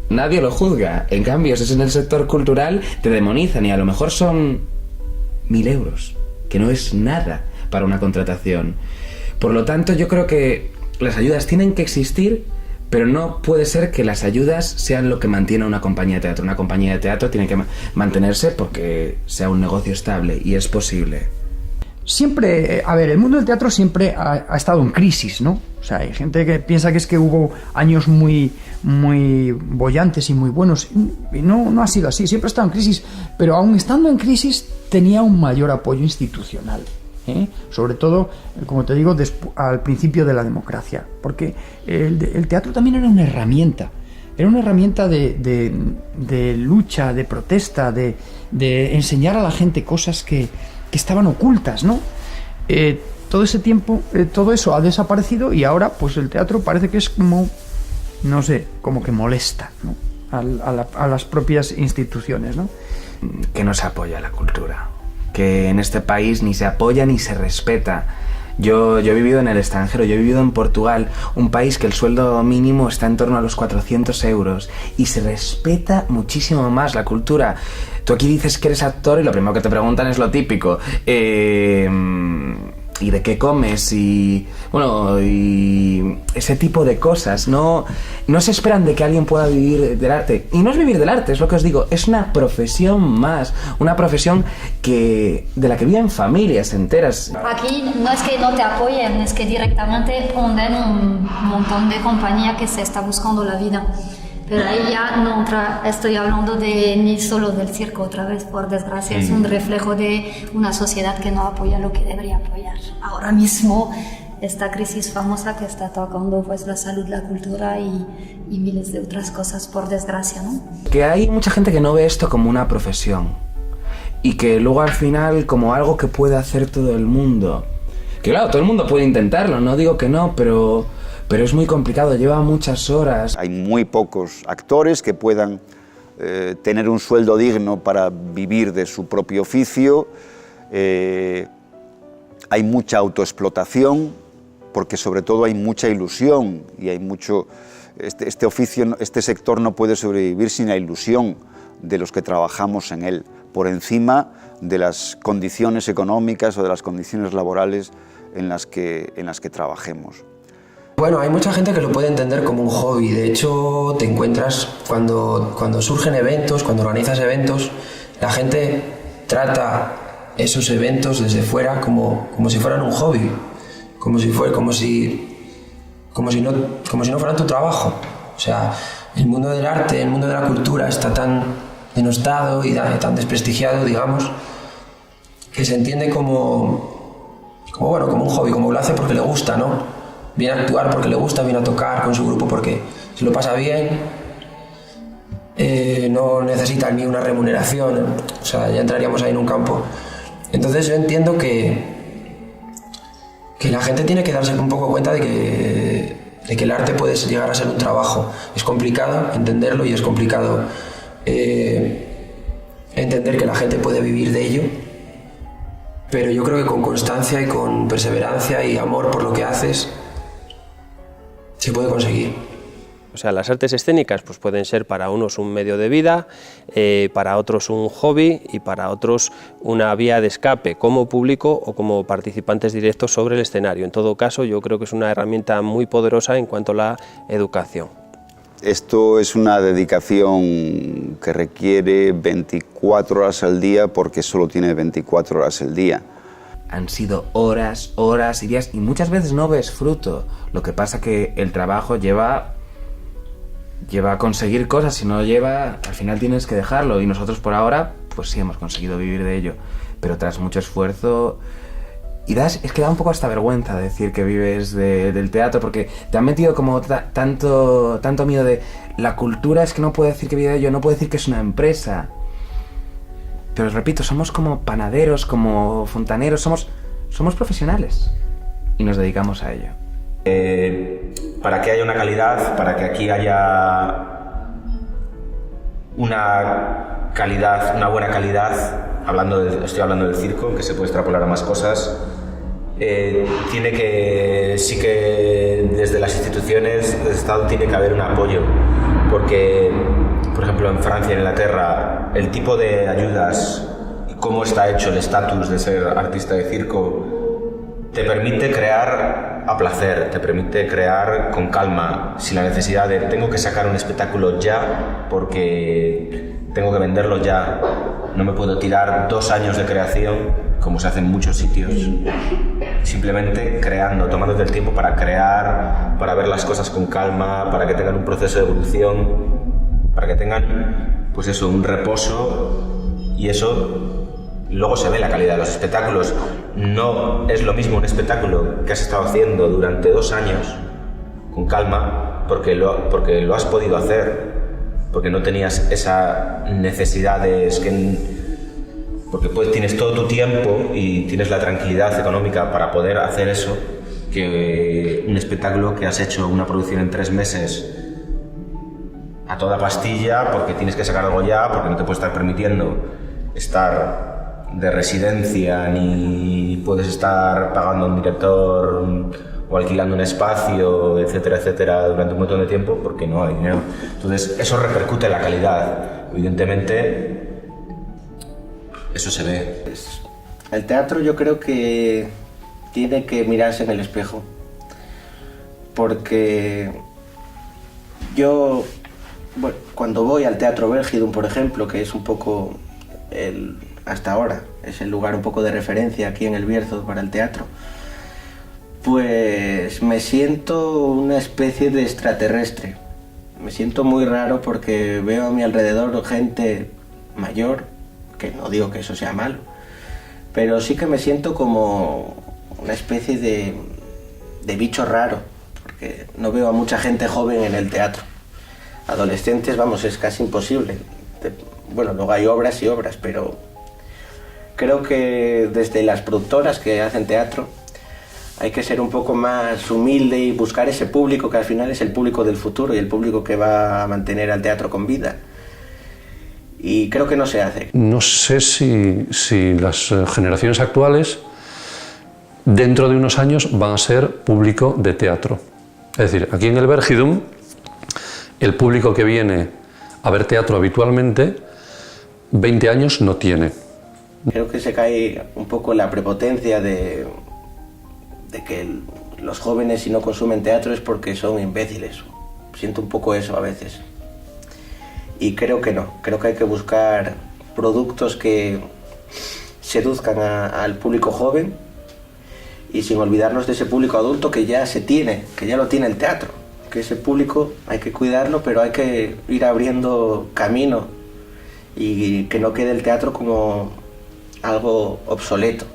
Speaker 13: nadie lo juzga. En cambio, si es en el sector cultural, te demonizan y a lo mejor son 1.000 euros, que no es nada para una contratación. Por lo tanto, yo creo que las ayudas tienen que existir, pero no puede ser que las ayudas sean lo que mantiene una compañía de teatro. Una compañía de teatro tiene que mantenerse porque sea un negocio estable, y es posible.
Speaker 4: Siempre, a ver, el mundo del teatro siempre ha estado en crisis, ¿no? O sea, hay gente que piensa que es que hubo años muy bollantes y muy buenos, y no ha sido así, siempre ha estado en crisis, pero aun estando en crisis tenía un mayor apoyo institucional. Sobre todo, como te digo, al principio de la democracia, porque el teatro también era una herramienta de lucha, de protesta, de enseñar a la gente cosas que estaban ocultas, ¿no? Todo ese tiempo, todo eso ha desaparecido y ahora pues el teatro parece que es como, no sé, como que molesta, ¿no? a las propias instituciones, ¿no?
Speaker 13: Que no se apoya la cultura, que en este país ni se apoya ni se respeta. Yo he vivido en el extranjero, yo he vivido en Portugal, un país que el sueldo mínimo está en torno a los 400 euros y se respeta muchísimo más la cultura. Tú aquí dices que eres actor y lo primero que te preguntan es lo típico. ¿Y de qué comes? Y bueno, y ese tipo de cosas. No se esperan de que alguien pueda vivir del arte. Y no es vivir del arte, es lo que os digo, es una profesión más, una profesión de la que viven familias enteras.
Speaker 7: Aquí no es que no te apoyen, es que directamente ponen un montón de compañía que se está buscando la vida. Pero ahí ya no estoy hablando ni solo del circo otra vez, por desgracia. Es un reflejo de una sociedad que no apoya lo que debería apoyar. Ahora mismo, esta crisis famosa que está tocando pues la salud, la cultura y miles de otras cosas, por desgracia, ¿no?
Speaker 13: Que hay mucha gente que no ve esto como una profesión y que luego al final como algo que puede hacer todo el mundo. Que claro, todo el mundo puede intentarlo, no digo que no, pero es muy complicado, lleva muchas horas.
Speaker 1: Hay muy pocos actores que puedan tener un sueldo digno para vivir de su propio oficio. Hay mucha autoexplotación, porque sobre todo hay mucha ilusión y hay mucho... Este oficio, este sector no puede sobrevivir sin la ilusión de los que trabajamos en él, por encima de las condiciones económicas o de las condiciones laborales en las que trabajemos.
Speaker 9: Bueno, hay mucha gente que lo puede entender como un hobby. De hecho, te encuentras cuando surgen eventos, cuando organizas eventos, la gente trata esos eventos desde fuera como si fueran un hobby, como si no fueran tu trabajo. O sea, el mundo del arte, el mundo de la cultura está tan denostado y tan desprestigiado, digamos, que se entiende como un hobby, como lo hace porque le gusta, ¿no? Viene a actuar porque le gusta, viene a tocar con su grupo porque se lo pasa bien, no necesita ni una remuneración, o sea, ya entraríamos ahí en un campo. Entonces yo entiendo que la gente tiene que darse un poco cuenta de que el arte puede llegar a ser un trabajo. Es complicado entenderlo y es complicado entender que la gente puede vivir de ello, pero yo creo que con constancia y con perseverancia y amor por lo que haces, se puede conseguir.
Speaker 6: O sea, las artes escénicas pues pueden ser para unos un medio de vida, para otros un hobby y para otros una vía de escape como público o como participantes directos sobre el escenario. En todo caso, yo creo que es una herramienta muy poderosa en cuanto a la educación.
Speaker 1: Esto es una dedicación que requiere 24 horas al día porque solo tiene 24 horas al día.
Speaker 13: Han sido horas, horas y días y muchas veces no ves fruto. Lo que pasa que el trabajo lleva a conseguir cosas, si no lleva, al final tienes que dejarlo y nosotros por ahora pues sí hemos conseguido vivir de ello, pero tras mucho esfuerzo y es que da un poco hasta vergüenza decir que vives del teatro porque te han metido como tanto miedo de la cultura, es que no puedo decir que vive de ello, no puedo decir que es una empresa, pero os repito, somos como panaderos, como fontaneros, somos profesionales y nos dedicamos a ello.
Speaker 8: Para que haya una calidad, para que aquí haya una calidad, una buena calidad, estoy hablando del circo, que se puede extrapolar a más cosas, sí que desde las instituciones del Estado tiene que haber un apoyo, porque, por ejemplo, en Francia y en Inglaterra, el tipo de ayudas y cómo está hecho el estatus de ser artista de circo te permite crear a placer, te permite crear con calma, sin la necesidad de tengo que sacar un espectáculo ya porque tengo que venderlo ya. No me puedo tirar 2 años de creación, como se hace en muchos sitios, simplemente creando, tomándote el tiempo para crear, para ver las cosas con calma, para que tengan un proceso de evolución, para que tengan, pues eso, un reposo, y eso luego se ve la calidad de los espectáculos. No es lo mismo un espectáculo que has estado haciendo durante 2 años, con calma, porque lo has podido hacer, porque no tenías esa necesidad porque pues tienes todo tu tiempo y tienes la tranquilidad económica para poder hacer eso, que un espectáculo que has hecho una producción en 3 meses a toda pastilla, porque tienes que sacar algo ya, porque no te puedes estar permitiendo estar de residencia, ni puedes estar pagando a un director o alquilando un espacio, etcétera, etcétera, durante un montón de tiempo, porque no hay dinero. Entonces, eso repercute en la calidad. Evidentemente, eso se ve.
Speaker 10: El teatro yo creo que tiene que mirarse en el espejo, porque yo, bueno, cuando voy al Teatro Vergidum, por ejemplo, que es un poco hasta ahora es el lugar un poco de referencia aquí en el Bierzo para el teatro, pues me siento una especie de extraterrestre. Me siento muy raro porque veo a mi alrededor gente mayor, que no digo que eso sea malo, pero sí que me siento como una especie de bicho raro, porque no veo a mucha gente joven en el teatro. Adolescentes, vamos, es casi imposible. Bueno, luego hay obras y obras, pero creo que desde las productoras que hacen teatro hay que ser un poco más humilde y buscar ese público que al final es el público del futuro y el público que va a mantener al teatro con vida. Y creo que no se hace.
Speaker 12: No sé si las generaciones actuales, dentro de unos años, van a ser público de teatro. Es decir, aquí en el Vergidum, el público que viene a ver teatro habitualmente, 20 años no tiene.
Speaker 10: Creo que se cae un poco la prepotencia de que los jóvenes, si no consumen teatro, es porque son imbéciles. Siento un poco eso a veces. Y creo que no. Creo que hay que buscar productos que seduzcan al público joven y sin olvidarnos de ese público adulto que ya lo tiene el teatro. Que ese público hay que cuidarlo, pero hay que ir abriendo camino y que no quede el teatro como algo obsoleto.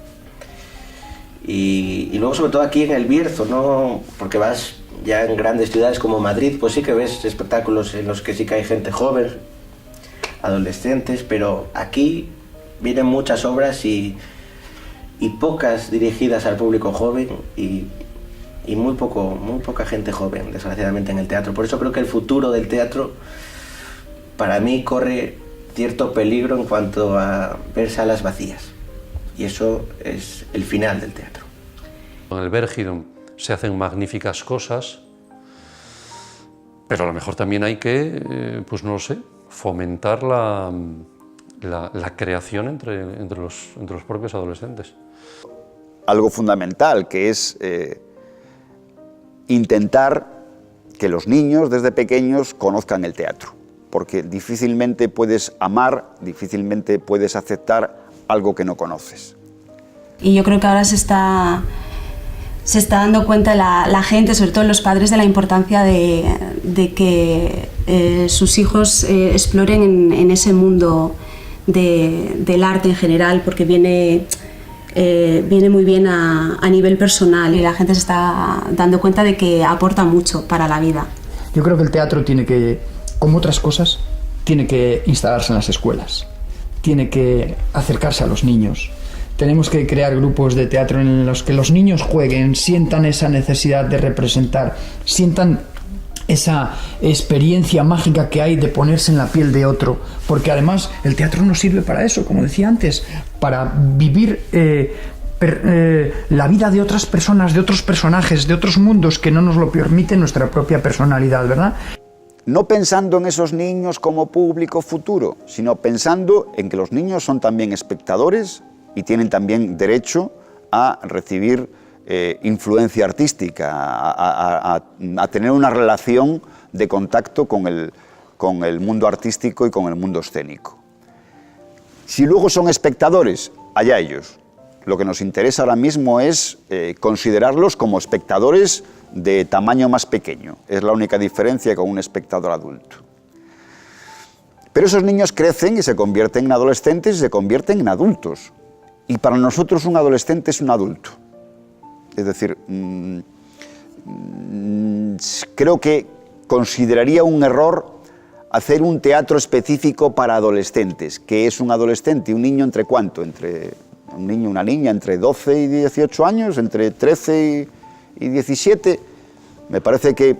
Speaker 10: Y luego, sobre todo aquí en el Bierzo, ¿no? Porque vas ya en grandes ciudades como Madrid, pues sí que ves espectáculos en los que sí que hay gente joven, adolescentes, pero aquí vienen muchas obras y pocas dirigidas al público joven y muy poca gente joven, desgraciadamente, en el teatro. Por eso creo que el futuro del teatro, para mí, corre cierto peligro en cuanto a ver salas vacías. Y eso es el final del teatro.
Speaker 12: En el Vergidum se hacen magníficas cosas, Pero a lo mejor también hay que, pues no lo sé, fomentar la creación entre los propios adolescentes.
Speaker 1: Algo fundamental, que es intentar que los niños desde pequeños conozcan el teatro, porque difícilmente puedes amar, difícilmente puedes aceptar algo que no conoces.
Speaker 14: Y yo creo que ahora se está dando cuenta la gente, sobre todo los padres, de la importancia de que sus hijos exploren en ese mundo del arte en general, porque viene muy bien a nivel personal y la gente se está dando cuenta de que aporta mucho para la vida.
Speaker 4: Yo creo que el teatro tiene que, como otras cosas, tiene que instalarse en las escuelas, tiene que acercarse a los niños. Tenemos que crear grupos de teatro en los que los niños jueguen, sientan esa necesidad de representar, sientan esa experiencia mágica que hay de ponerse en la piel de otro, porque además el teatro nos sirve para eso, como decía antes, para vivir la vida de otras personas, de otros personajes, de otros mundos que no nos lo permite nuestra propia personalidad, ¿verdad?
Speaker 1: No pensando en esos niños como público futuro, sino pensando en que los niños son también espectadores y tienen también derecho a recibir influencia artística, a tener una relación de contacto con el mundo artístico y con el mundo escénico. Si luego son espectadores, allá ellos. Lo que nos interesa ahora mismo es considerarlos como espectadores de tamaño más pequeño. Es la única diferencia con un espectador adulto. Pero esos niños crecen y se convierten en adolescentes y se convierten en adultos. Y para nosotros un adolescente es un adulto. Es decir, creo que consideraría un error hacer un teatro específico para adolescentes. ¿Qué es un adolescente? ¿Un niño entre cuánto? Entre un niño, una niña, entre 12 y 18 años, entre 13 y 17. Me parece que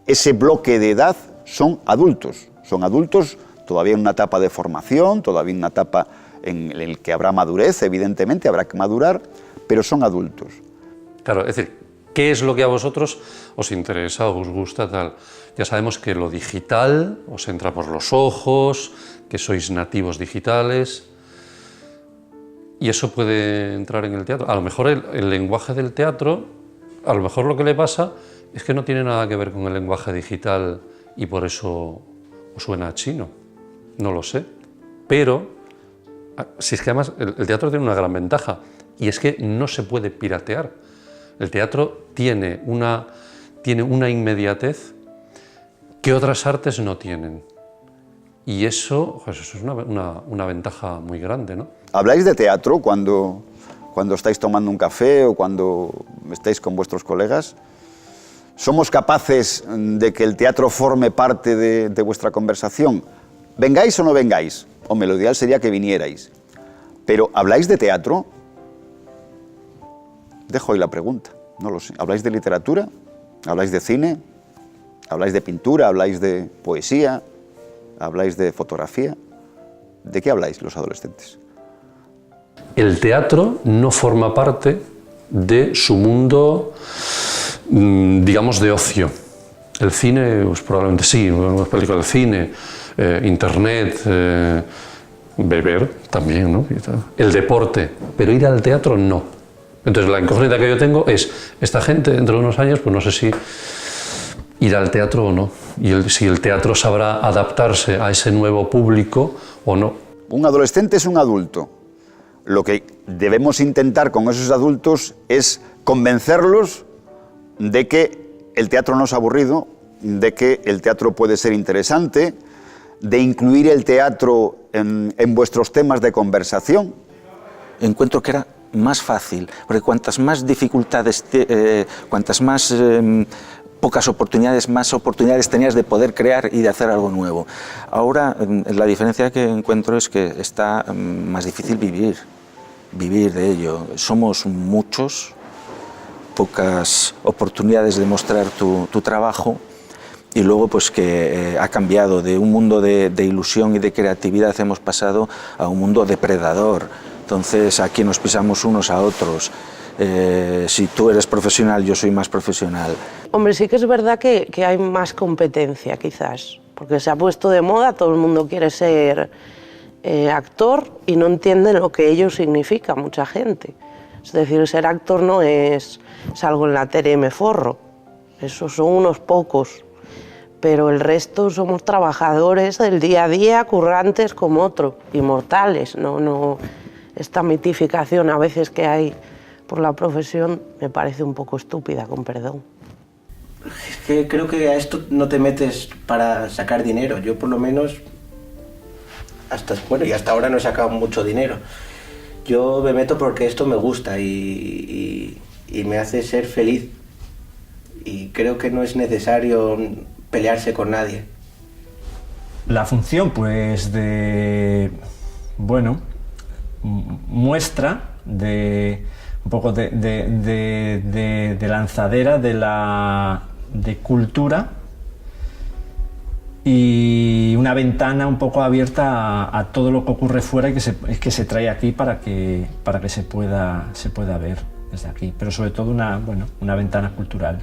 Speaker 1: ese bloque de edad son adultos todavía en una etapa de formación, todavía en una etapa en la que habrá madurez, evidentemente, habrá que madurar, pero son adultos.
Speaker 12: Claro, es decir, ¿qué es lo que a vosotros os interesa, os gusta, tal? Ya sabemos que lo digital os entra por los ojos, que sois nativos digitales, y eso puede entrar en el teatro. A lo mejor el lenguaje del teatro, a lo mejor lo que le pasa es que no tiene nada que ver con el lenguaje digital y por eso os suena chino, no lo sé. Pero, si es que además el teatro tiene una gran ventaja, y es que no se puede piratear. El teatro tiene una inmediatez que otras artes no tienen. Y eso, pues eso es una ventaja muy grande, ¿no?
Speaker 1: ¿Habláis de teatro cuando estáis tomando un café o cuando estáis con vuestros colegas? ¿Somos capaces de que el teatro forme parte de vuestra conversación? ¿Vengáis o no vengáis? Hombre, lo ideal sería que vinierais. Pero, ¿habláis de teatro? Dejo ahí la pregunta, no lo sé. ¿Habláis de literatura? ¿Habláis de cine? ¿Habláis de pintura? ¿Habláis de poesía? ¿Habláis de fotografía? ¿De qué habláis los adolescentes?
Speaker 12: El teatro no forma parte de su mundo, digamos, de ocio. El cine, pues probablemente sí, una película de cine, internet, beber también, ¿no? El deporte, pero ir al teatro no. Entonces la incógnita que yo tengo es, esta gente dentro de unos años, pues no sé si ir al teatro o no, y si el teatro sabrá adaptarse a ese nuevo público o no.
Speaker 1: Un adolescente es un adulto. Lo que debemos intentar con esos adultos es convencerlos de que el teatro no es aburrido, de que el teatro puede ser interesante, de incluir el teatro en vuestros temas de conversación.
Speaker 5: Encuentro que era más fácil, porque cuantas más dificultades, cuantas más pocas oportunidades, más oportunidades tenías de poder crear y de hacer algo nuevo. Ahora la diferencia que encuentro es que está más difícil vivir de ello. Somos muchos, pocas oportunidades de mostrar tu trabajo, y luego pues que ha cambiado de un mundo de ilusión y de creatividad, hemos pasado a un mundo depredador. Entonces aquí nos pisamos unos a otros. si tú eres profesional, yo soy más profesional.
Speaker 11: Hombre, sí que es verdad que hay más competencia quizás, porque se ha puesto de moda, todo el mundo quiere ser actor y no entienden lo que ello significa mucha gente. Es decir, ser actor no es salgo en la tele y me forro, esos son unos pocos, pero el resto somos trabajadores del día a día, currantes como otro, inmortales. No, esta mitificación a veces que hay por la profesión me parece un poco estúpida, con perdón.
Speaker 10: Es que creo que a esto no te metes para sacar dinero. Yo por lo menos hasta ahora no he sacado mucho dinero. Yo me meto porque esto me gusta y me hace ser feliz. Y creo que no es necesario pelearse con nadie.
Speaker 15: La función, pues, muestra un poco de lanzadera de cultura y una ventana un poco abierta a todo lo que ocurre fuera y que se trae aquí para que se pueda ver desde aquí, pero sobre todo una ventana cultural.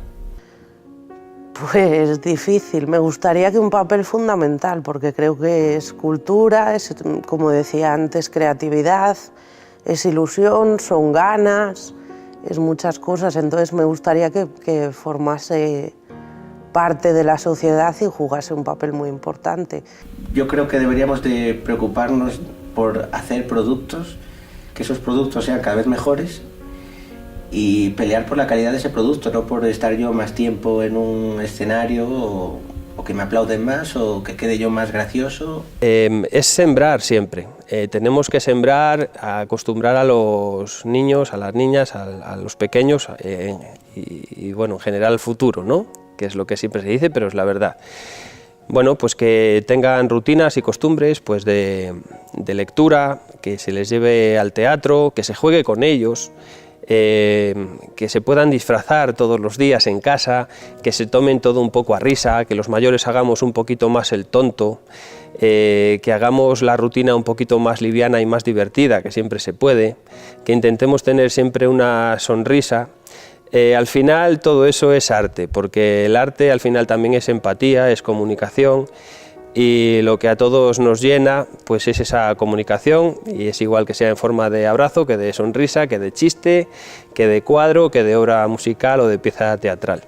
Speaker 11: Pues difícil, me gustaría que un papel fundamental, porque creo que es cultura, es, como decía antes, creatividad, es ilusión, son ganas, es muchas cosas, entonces me gustaría que formase parte de la sociedad y jugase un papel muy importante.
Speaker 10: Yo creo que deberíamos de preocuparnos por hacer productos, que esos productos sean cada vez mejores y pelear por la calidad de ese producto, no por estar yo más tiempo en un escenario o que me aplauden más o que quede yo más gracioso.
Speaker 6: Es sembrar siempre. Tenemos que sembrar, acostumbrar a los niños, a las niñas, a los pequeños y bueno, en general al futuro, ¿no? Que es lo que siempre se dice, pero es la verdad. Bueno, pues que tengan rutinas y costumbres pues de lectura, que se les lleve al teatro, que se juegue con ellos, que se puedan disfrazar todos los días en casa, que se tomen todo un poco a risa, que los mayores hagamos un poquito más el tonto, que hagamos la rutina un poquito más liviana y más divertida, que siempre se puede, que intentemos tener siempre una sonrisa. Al final todo eso es arte, porque el arte al final también es empatía, es comunicación, y lo que a todos nos llena pues es esa comunicación, y es igual que sea en forma de abrazo, que de sonrisa, que de chiste, que de cuadro, que de obra musical o de pieza teatral.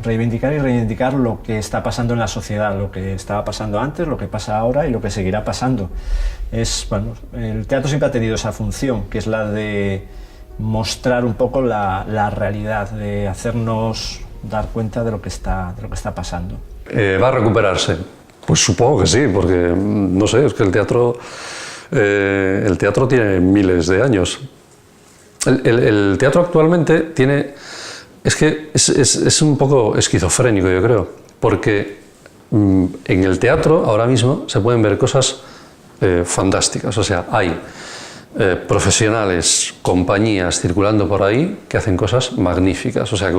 Speaker 15: Reivindicar lo que está pasando en la sociedad, lo que estaba pasando antes, lo que pasa ahora y lo que seguirá pasando. El teatro siempre ha tenido esa función, que es la de mostrar un poco la realidad, de hacernos dar cuenta de lo que está pasando.
Speaker 12: ¿Va a recuperarse? Pues supongo que sí, porque no sé, es que el teatro tiene miles de años. El teatro actualmente tiene... Es un poco esquizofrénico, yo creo, porque en el teatro ahora mismo se pueden ver cosas fantásticas, o sea, hay profesionales, compañías circulando por ahí que hacen cosas magníficas, o sea,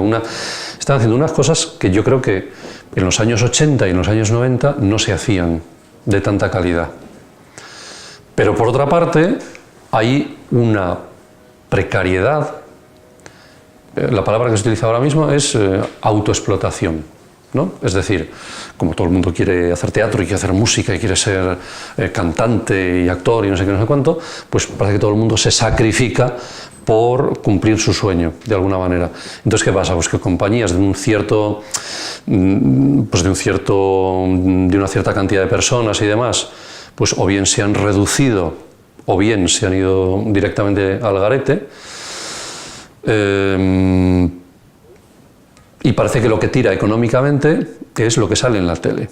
Speaker 12: están haciendo unas cosas que yo creo que en los años 80 y en los años 90 no se hacían de tanta calidad. Pero por otra parte, hay una precariedad. La palabra que se utiliza ahora mismo es autoexplotación, ¿no? Es decir, como todo el mundo quiere hacer teatro y quiere hacer música y quiere ser cantante y actor y no sé qué, no sé cuánto, pues parece que todo el mundo se sacrifica por cumplir su sueño, de alguna manera. Entonces, ¿qué pasa? Pues que compañías de una cierta cantidad de personas y demás, pues o bien se han reducido o bien se han ido directamente al garete. Y parece que lo que tira económicamente es lo que sale en la tele.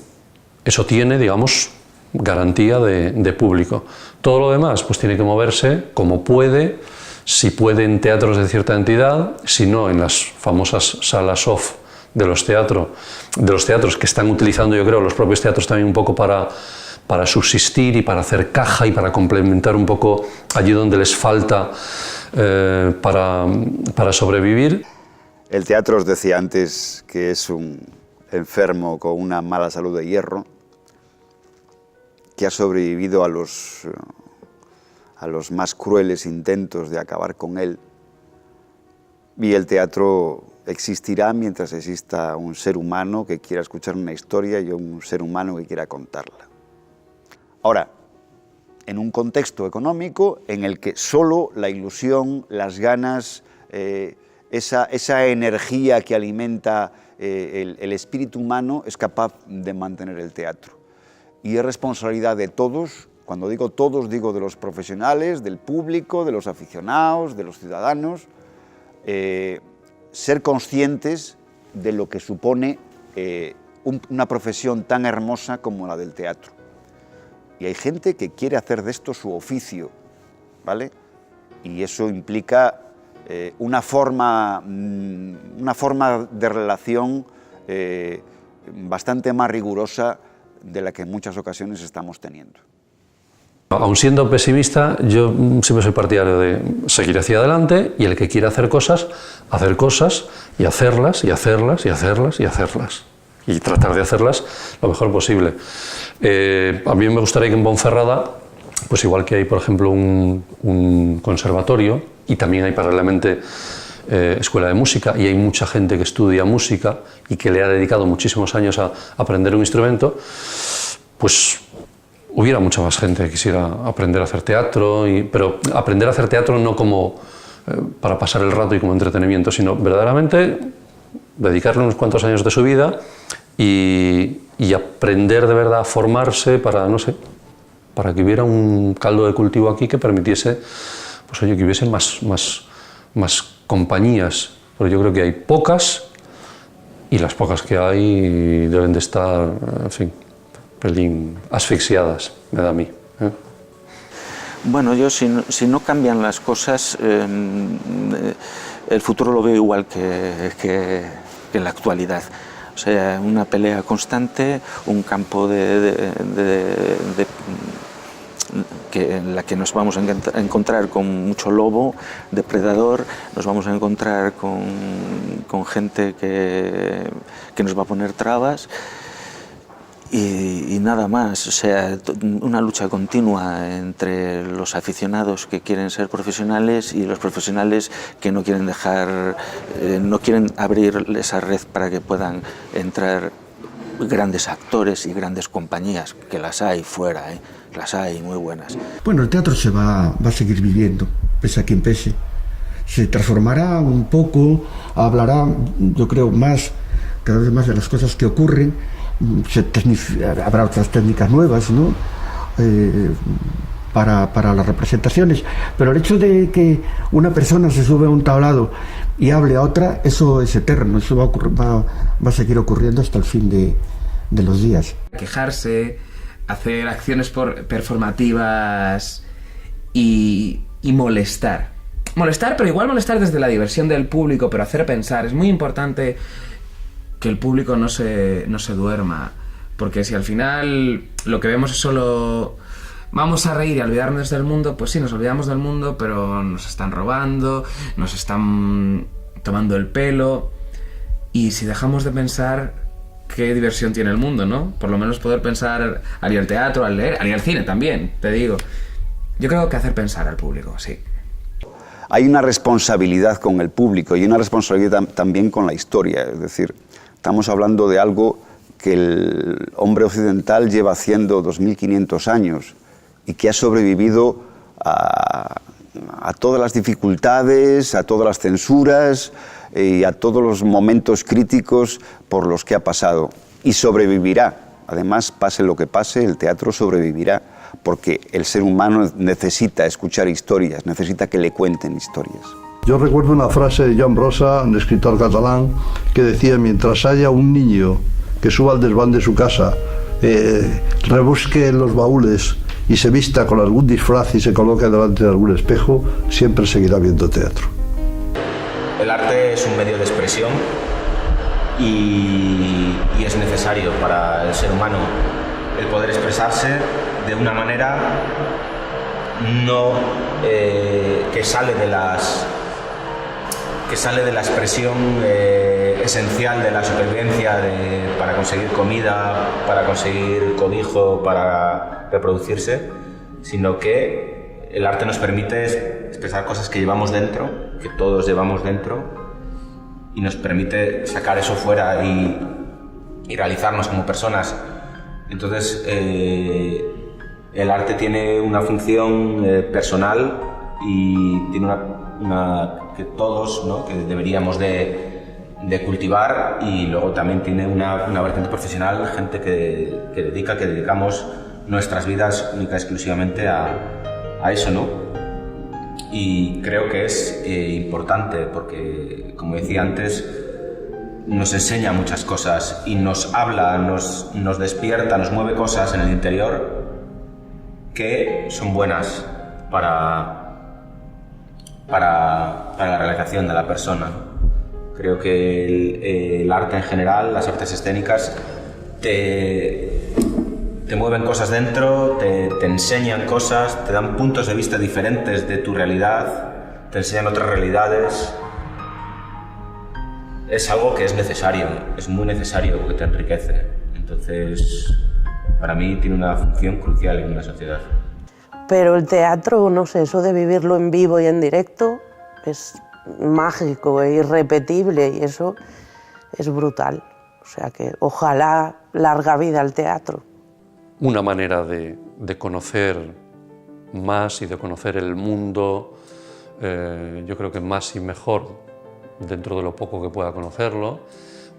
Speaker 12: Eso tiene, digamos, garantía de público. Todo lo demás pues tiene que moverse como puede, si puede en teatros de cierta entidad, si no en las famosas salas off de los teatros que están utilizando, yo creo, los propios teatros también un poco para subsistir y para hacer caja y para complementar un poco allí donde les falta para sobrevivir.
Speaker 1: El teatro, os decía antes, que es un enfermo con una mala salud de hierro, que ha sobrevivido a a los más crueles intentos de acabar con él. Y el teatro existirá mientras exista un ser humano que quiera escuchar una historia y un ser humano que quiera contarla. Ahora, en un contexto económico en el que solo la ilusión, las ganas, esa energía que alimenta el espíritu humano es capaz de mantener el teatro. Y es responsabilidad de todos, cuando digo todos, digo de los profesionales, del público, de los aficionados, de los ciudadanos, ser conscientes de lo que supone una profesión tan hermosa como la del teatro. Y hay gente que quiere hacer de esto su oficio, ¿vale? Y eso implica una forma de relación bastante más rigurosa de la que en muchas ocasiones estamos teniendo.
Speaker 12: Aun siendo pesimista, yo siempre soy partidario de seguir hacia adelante y el que quiera hacer cosas y hacerlas y hacerlas y hacerlas y hacerlas. Y tratar de hacerlas lo mejor posible. A mí me gustaría que en Ponferrada, pues igual que hay, por ejemplo, un conservatorio y también hay paralelamente escuela de música y hay mucha gente que estudia música y que le ha dedicado muchísimos años a aprender un instrumento, pues hubiera mucha más gente que quisiera aprender a hacer teatro, pero aprender a hacer teatro no como para pasar el rato y como entretenimiento, sino verdaderamente dedicarle unos cuantos años de su vida y aprender de verdad a formarse para, no sé, para que hubiera un caldo de cultivo aquí que permitiese, pues oye, que hubiesen más compañías, porque yo creo que hay pocas y las pocas que hay deben de estar, en fin, pelín asfixiadas, me da a mí.
Speaker 5: Bueno, yo si no cambian las cosas, el futuro lo veo igual que en la actualidad. O sea, una pelea constante, un campo en la que nos vamos a encontrar con mucho lobo, depredador, nos vamos a encontrar con gente que nos va a poner trabas. Y nada más, o sea, una lucha continua entre los aficionados que quieren ser profesionales y los profesionales que no quieren no quieren abrir esa red para que puedan entrar grandes actores y grandes compañías, que las hay fuera, las hay muy buenas.
Speaker 3: Bueno, el teatro se va a seguir viviendo, pese a quien pese. Se transformará un poco, hablará, yo creo, cada vez más de las cosas que ocurren. Habrá otras técnicas nuevas, ¿no? Para las representaciones, pero el hecho de que una persona se sube a un tablado y hable a otra, eso es eterno, eso va a seguir ocurriendo hasta el fin de los días.
Speaker 13: Quejarse, hacer acciones performativas y molestar, pero igual molestar desde la diversión del público, pero hacer pensar. Es muy importante que el público no se duerma, porque si al final lo que vemos es solo vamos a reír y a olvidarnos del mundo, pues sí, nos olvidamos del mundo, pero nos están robando, nos están tomando el pelo, y si dejamos de pensar, qué diversión tiene el mundo, ¿no? Por lo menos poder pensar al ir al teatro, al leer, al ir al cine también, te digo. Yo creo que hacer pensar al público, sí.
Speaker 1: Hay una responsabilidad con el público y una responsabilidad también con la historia, es decir, estamos hablando de algo que el hombre occidental lleva haciendo 2500 años y que ha sobrevivido a todas las dificultades, a todas las censuras y a todos los momentos críticos por los que ha pasado. Y sobrevivirá. Además, pase lo que pase, el teatro sobrevivirá, porque el ser humano necesita escuchar historias, necesita que le cuenten historias.
Speaker 2: Yo recuerdo una frase de Joan Brossa, un escritor catalán, que decía: mientras haya un niño que suba al desván de su casa, rebusque en los baúles y se vista con algún disfraz y se coloque delante de algún espejo, siempre seguirá viendo teatro.
Speaker 8: El arte es un medio de expresión y es necesario para el ser humano el poder expresarse de una manera que sale de la expresión esencial de la supervivencia para conseguir comida, para conseguir cobijo, para reproducirse, sino que el arte nos permite expresar cosas que llevamos dentro, que todos llevamos dentro, y nos permite sacar eso fuera y realizarnos como personas. Entonces, el arte tiene una función personal y tiene una que todos, ¿no?, que deberíamos de cultivar, y luego también tiene una vertiente profesional, gente que dedicamos nuestras vidas única y exclusivamente a eso, ¿no? Y creo que es importante porque, como decía antes, nos enseña muchas cosas y nos habla, nos despierta, nos mueve cosas en el interior que son buenas para la realización de la persona. Creo que el arte en general, las artes escénicas, te mueven cosas dentro, te enseñan cosas, te dan puntos de vista diferentes de tu realidad, te enseñan otras realidades. Es algo que es necesario, es muy necesario porque te enriquece. Entonces, para mí tiene una función crucial en una sociedad.
Speaker 11: Pero el teatro, no sé, eso de vivirlo en vivo y en directo es mágico e irrepetible, y eso es brutal. O sea que ojalá larga vida al teatro.
Speaker 12: Una manera de conocer más y de conocer el mundo, yo creo que más y mejor dentro de lo poco que pueda conocerlo.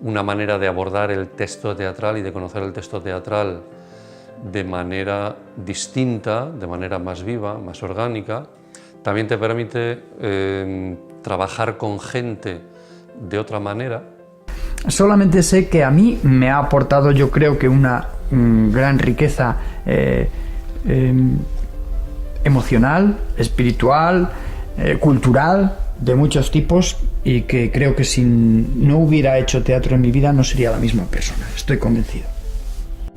Speaker 12: Una manera de abordar el texto teatral y de conocer el texto teatral de manera distinta, de manera más viva, más orgánica. También te permite trabajar con gente de otra manera.
Speaker 4: Solamente sé que a mí me ha aportado, yo creo que una gran riqueza emocional, espiritual, cultural, de muchos tipos, y que creo que si no hubiera hecho teatro en mi vida no sería la misma persona, estoy convencido.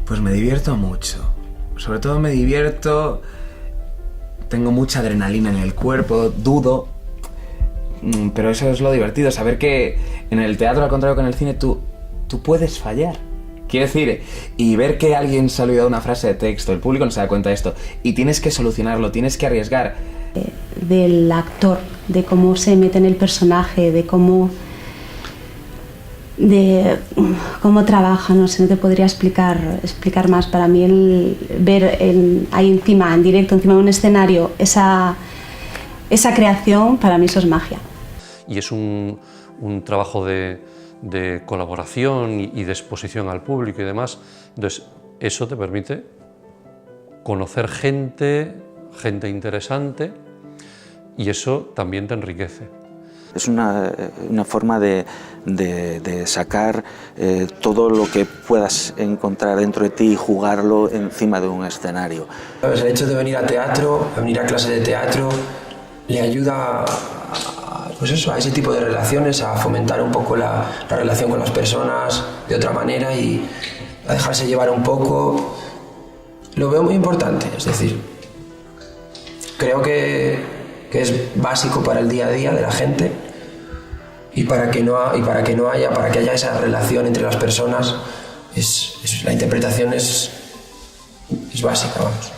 Speaker 13: Pues me divierto mucho, sobre todo me divierto, tengo mucha adrenalina en el cuerpo, dudo, pero eso es lo divertido, saber que en el teatro, al contrario que en el cine, tú puedes fallar. Quiero decir, y ver que alguien se ha olvidado una frase de texto, el público no se da cuenta de esto, y tienes que solucionarlo, tienes que arriesgar.
Speaker 14: Del actor, de cómo se mete en el personaje, de cómo trabaja, no sé, no te podría explicar más. Para mí el ver ahí encima, en directo, encima de un escenario, esa creación, para mí eso es magia.
Speaker 12: Y es un trabajo de colaboración y de exposición al público y demás. Entonces, eso te permite conocer gente interesante, y eso también te enriquece.
Speaker 5: Es una forma de sacar todo lo que puedas encontrar dentro de ti y jugarlo encima de un escenario.
Speaker 9: El hecho de venir a teatro, a venir a clases de teatro, le ayuda pues eso, a ese tipo de relaciones, a fomentar un poco la relación con las personas de otra manera y a dejarse llevar un poco. Lo veo muy importante, es decir, creo que es básico para el día a día de la gente, y para que haya esa relación entre las personas, la interpretación es básica, vamos.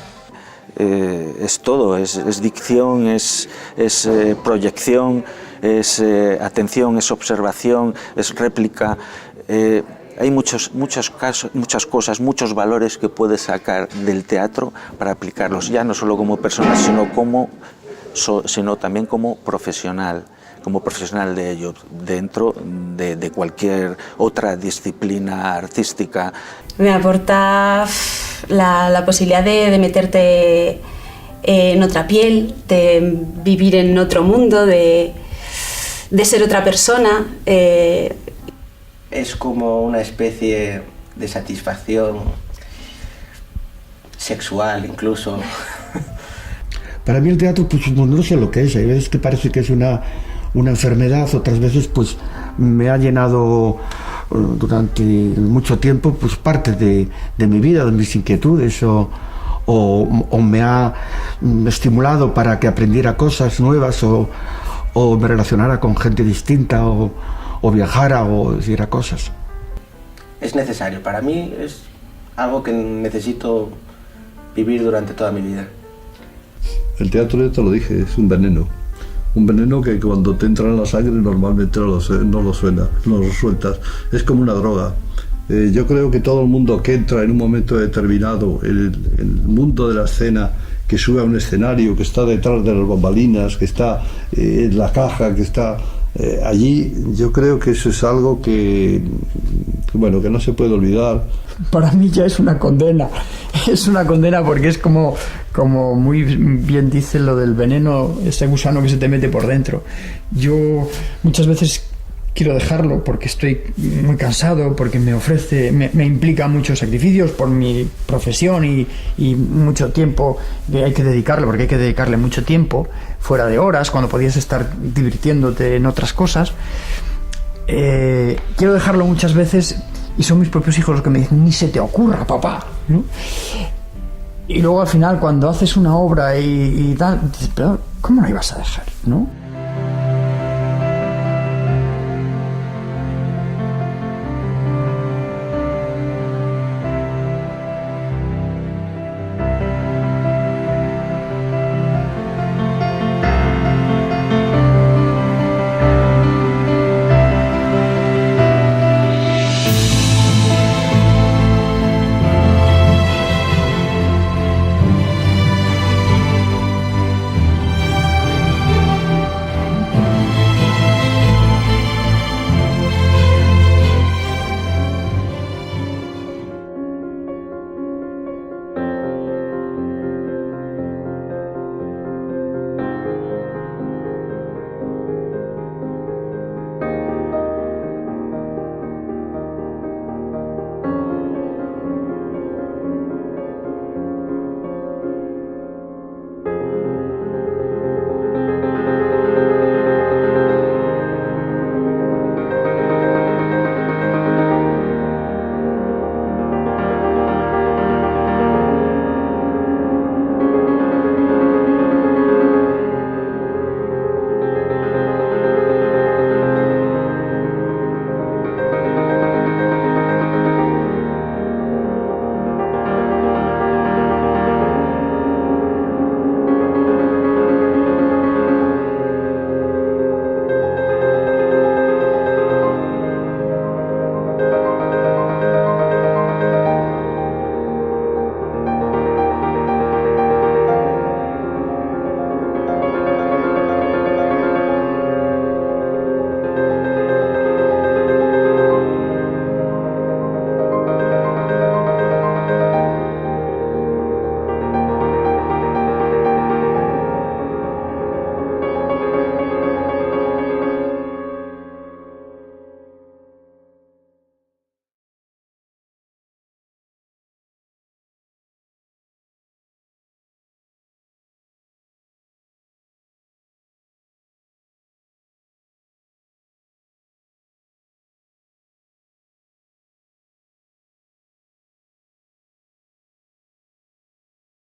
Speaker 5: Es todo, es dicción, es proyección, es atención, es observación, es réplica. Hay muchas cosas, muchos valores que puedes sacar del teatro para aplicarlos, ya no solo como persona, sino también como profesional de ello, dentro de cualquier otra disciplina artística.
Speaker 14: Me aporta la posibilidad de meterte en otra piel, de vivir en otro mundo, de ser otra persona.
Speaker 10: Es como una especie de satisfacción sexual incluso.
Speaker 3: Para mí el teatro, pues no sé lo que es, hay veces que parece que es una enfermedad, otras veces pues me ha llenado durante mucho tiempo pues parte de mi vida, de mis inquietudes, o me ha estimulado para que aprendiera cosas nuevas, o me relacionara con gente distinta, o viajara, o hiciera cosas.
Speaker 10: Es necesario, para mí es algo que necesito vivir durante toda mi vida.
Speaker 2: El teatro, ya te lo dije, es un veneno. Un veneno que cuando te entra en la sangre normalmente no lo sueltas. Es como una droga. Yo creo que todo el mundo que entra en un momento determinado en el mundo de la escena, que sube a un escenario, que está detrás de las bambalinas, que está en la caja, que está allí, yo creo que eso es algo que no se puede olvidar.
Speaker 4: Para mí ya es una condena porque es como muy bien dice lo del veneno, ese gusano que se te mete por dentro. Yo muchas veces quiero dejarlo porque estoy muy cansado, porque me implica muchos sacrificios por mi profesión y mucho tiempo que hay que dedicarle, porque hay que dedicarle mucho tiempo fuera de horas, cuando podías estar divirtiéndote en otras cosas. Quiero dejarlo muchas veces y son mis propios hijos los que me dicen: ni se te ocurra, papá, ¿no? Y luego al final, cuando haces una obra y tal, dices: pero ¿cómo la ibas a dejar, no?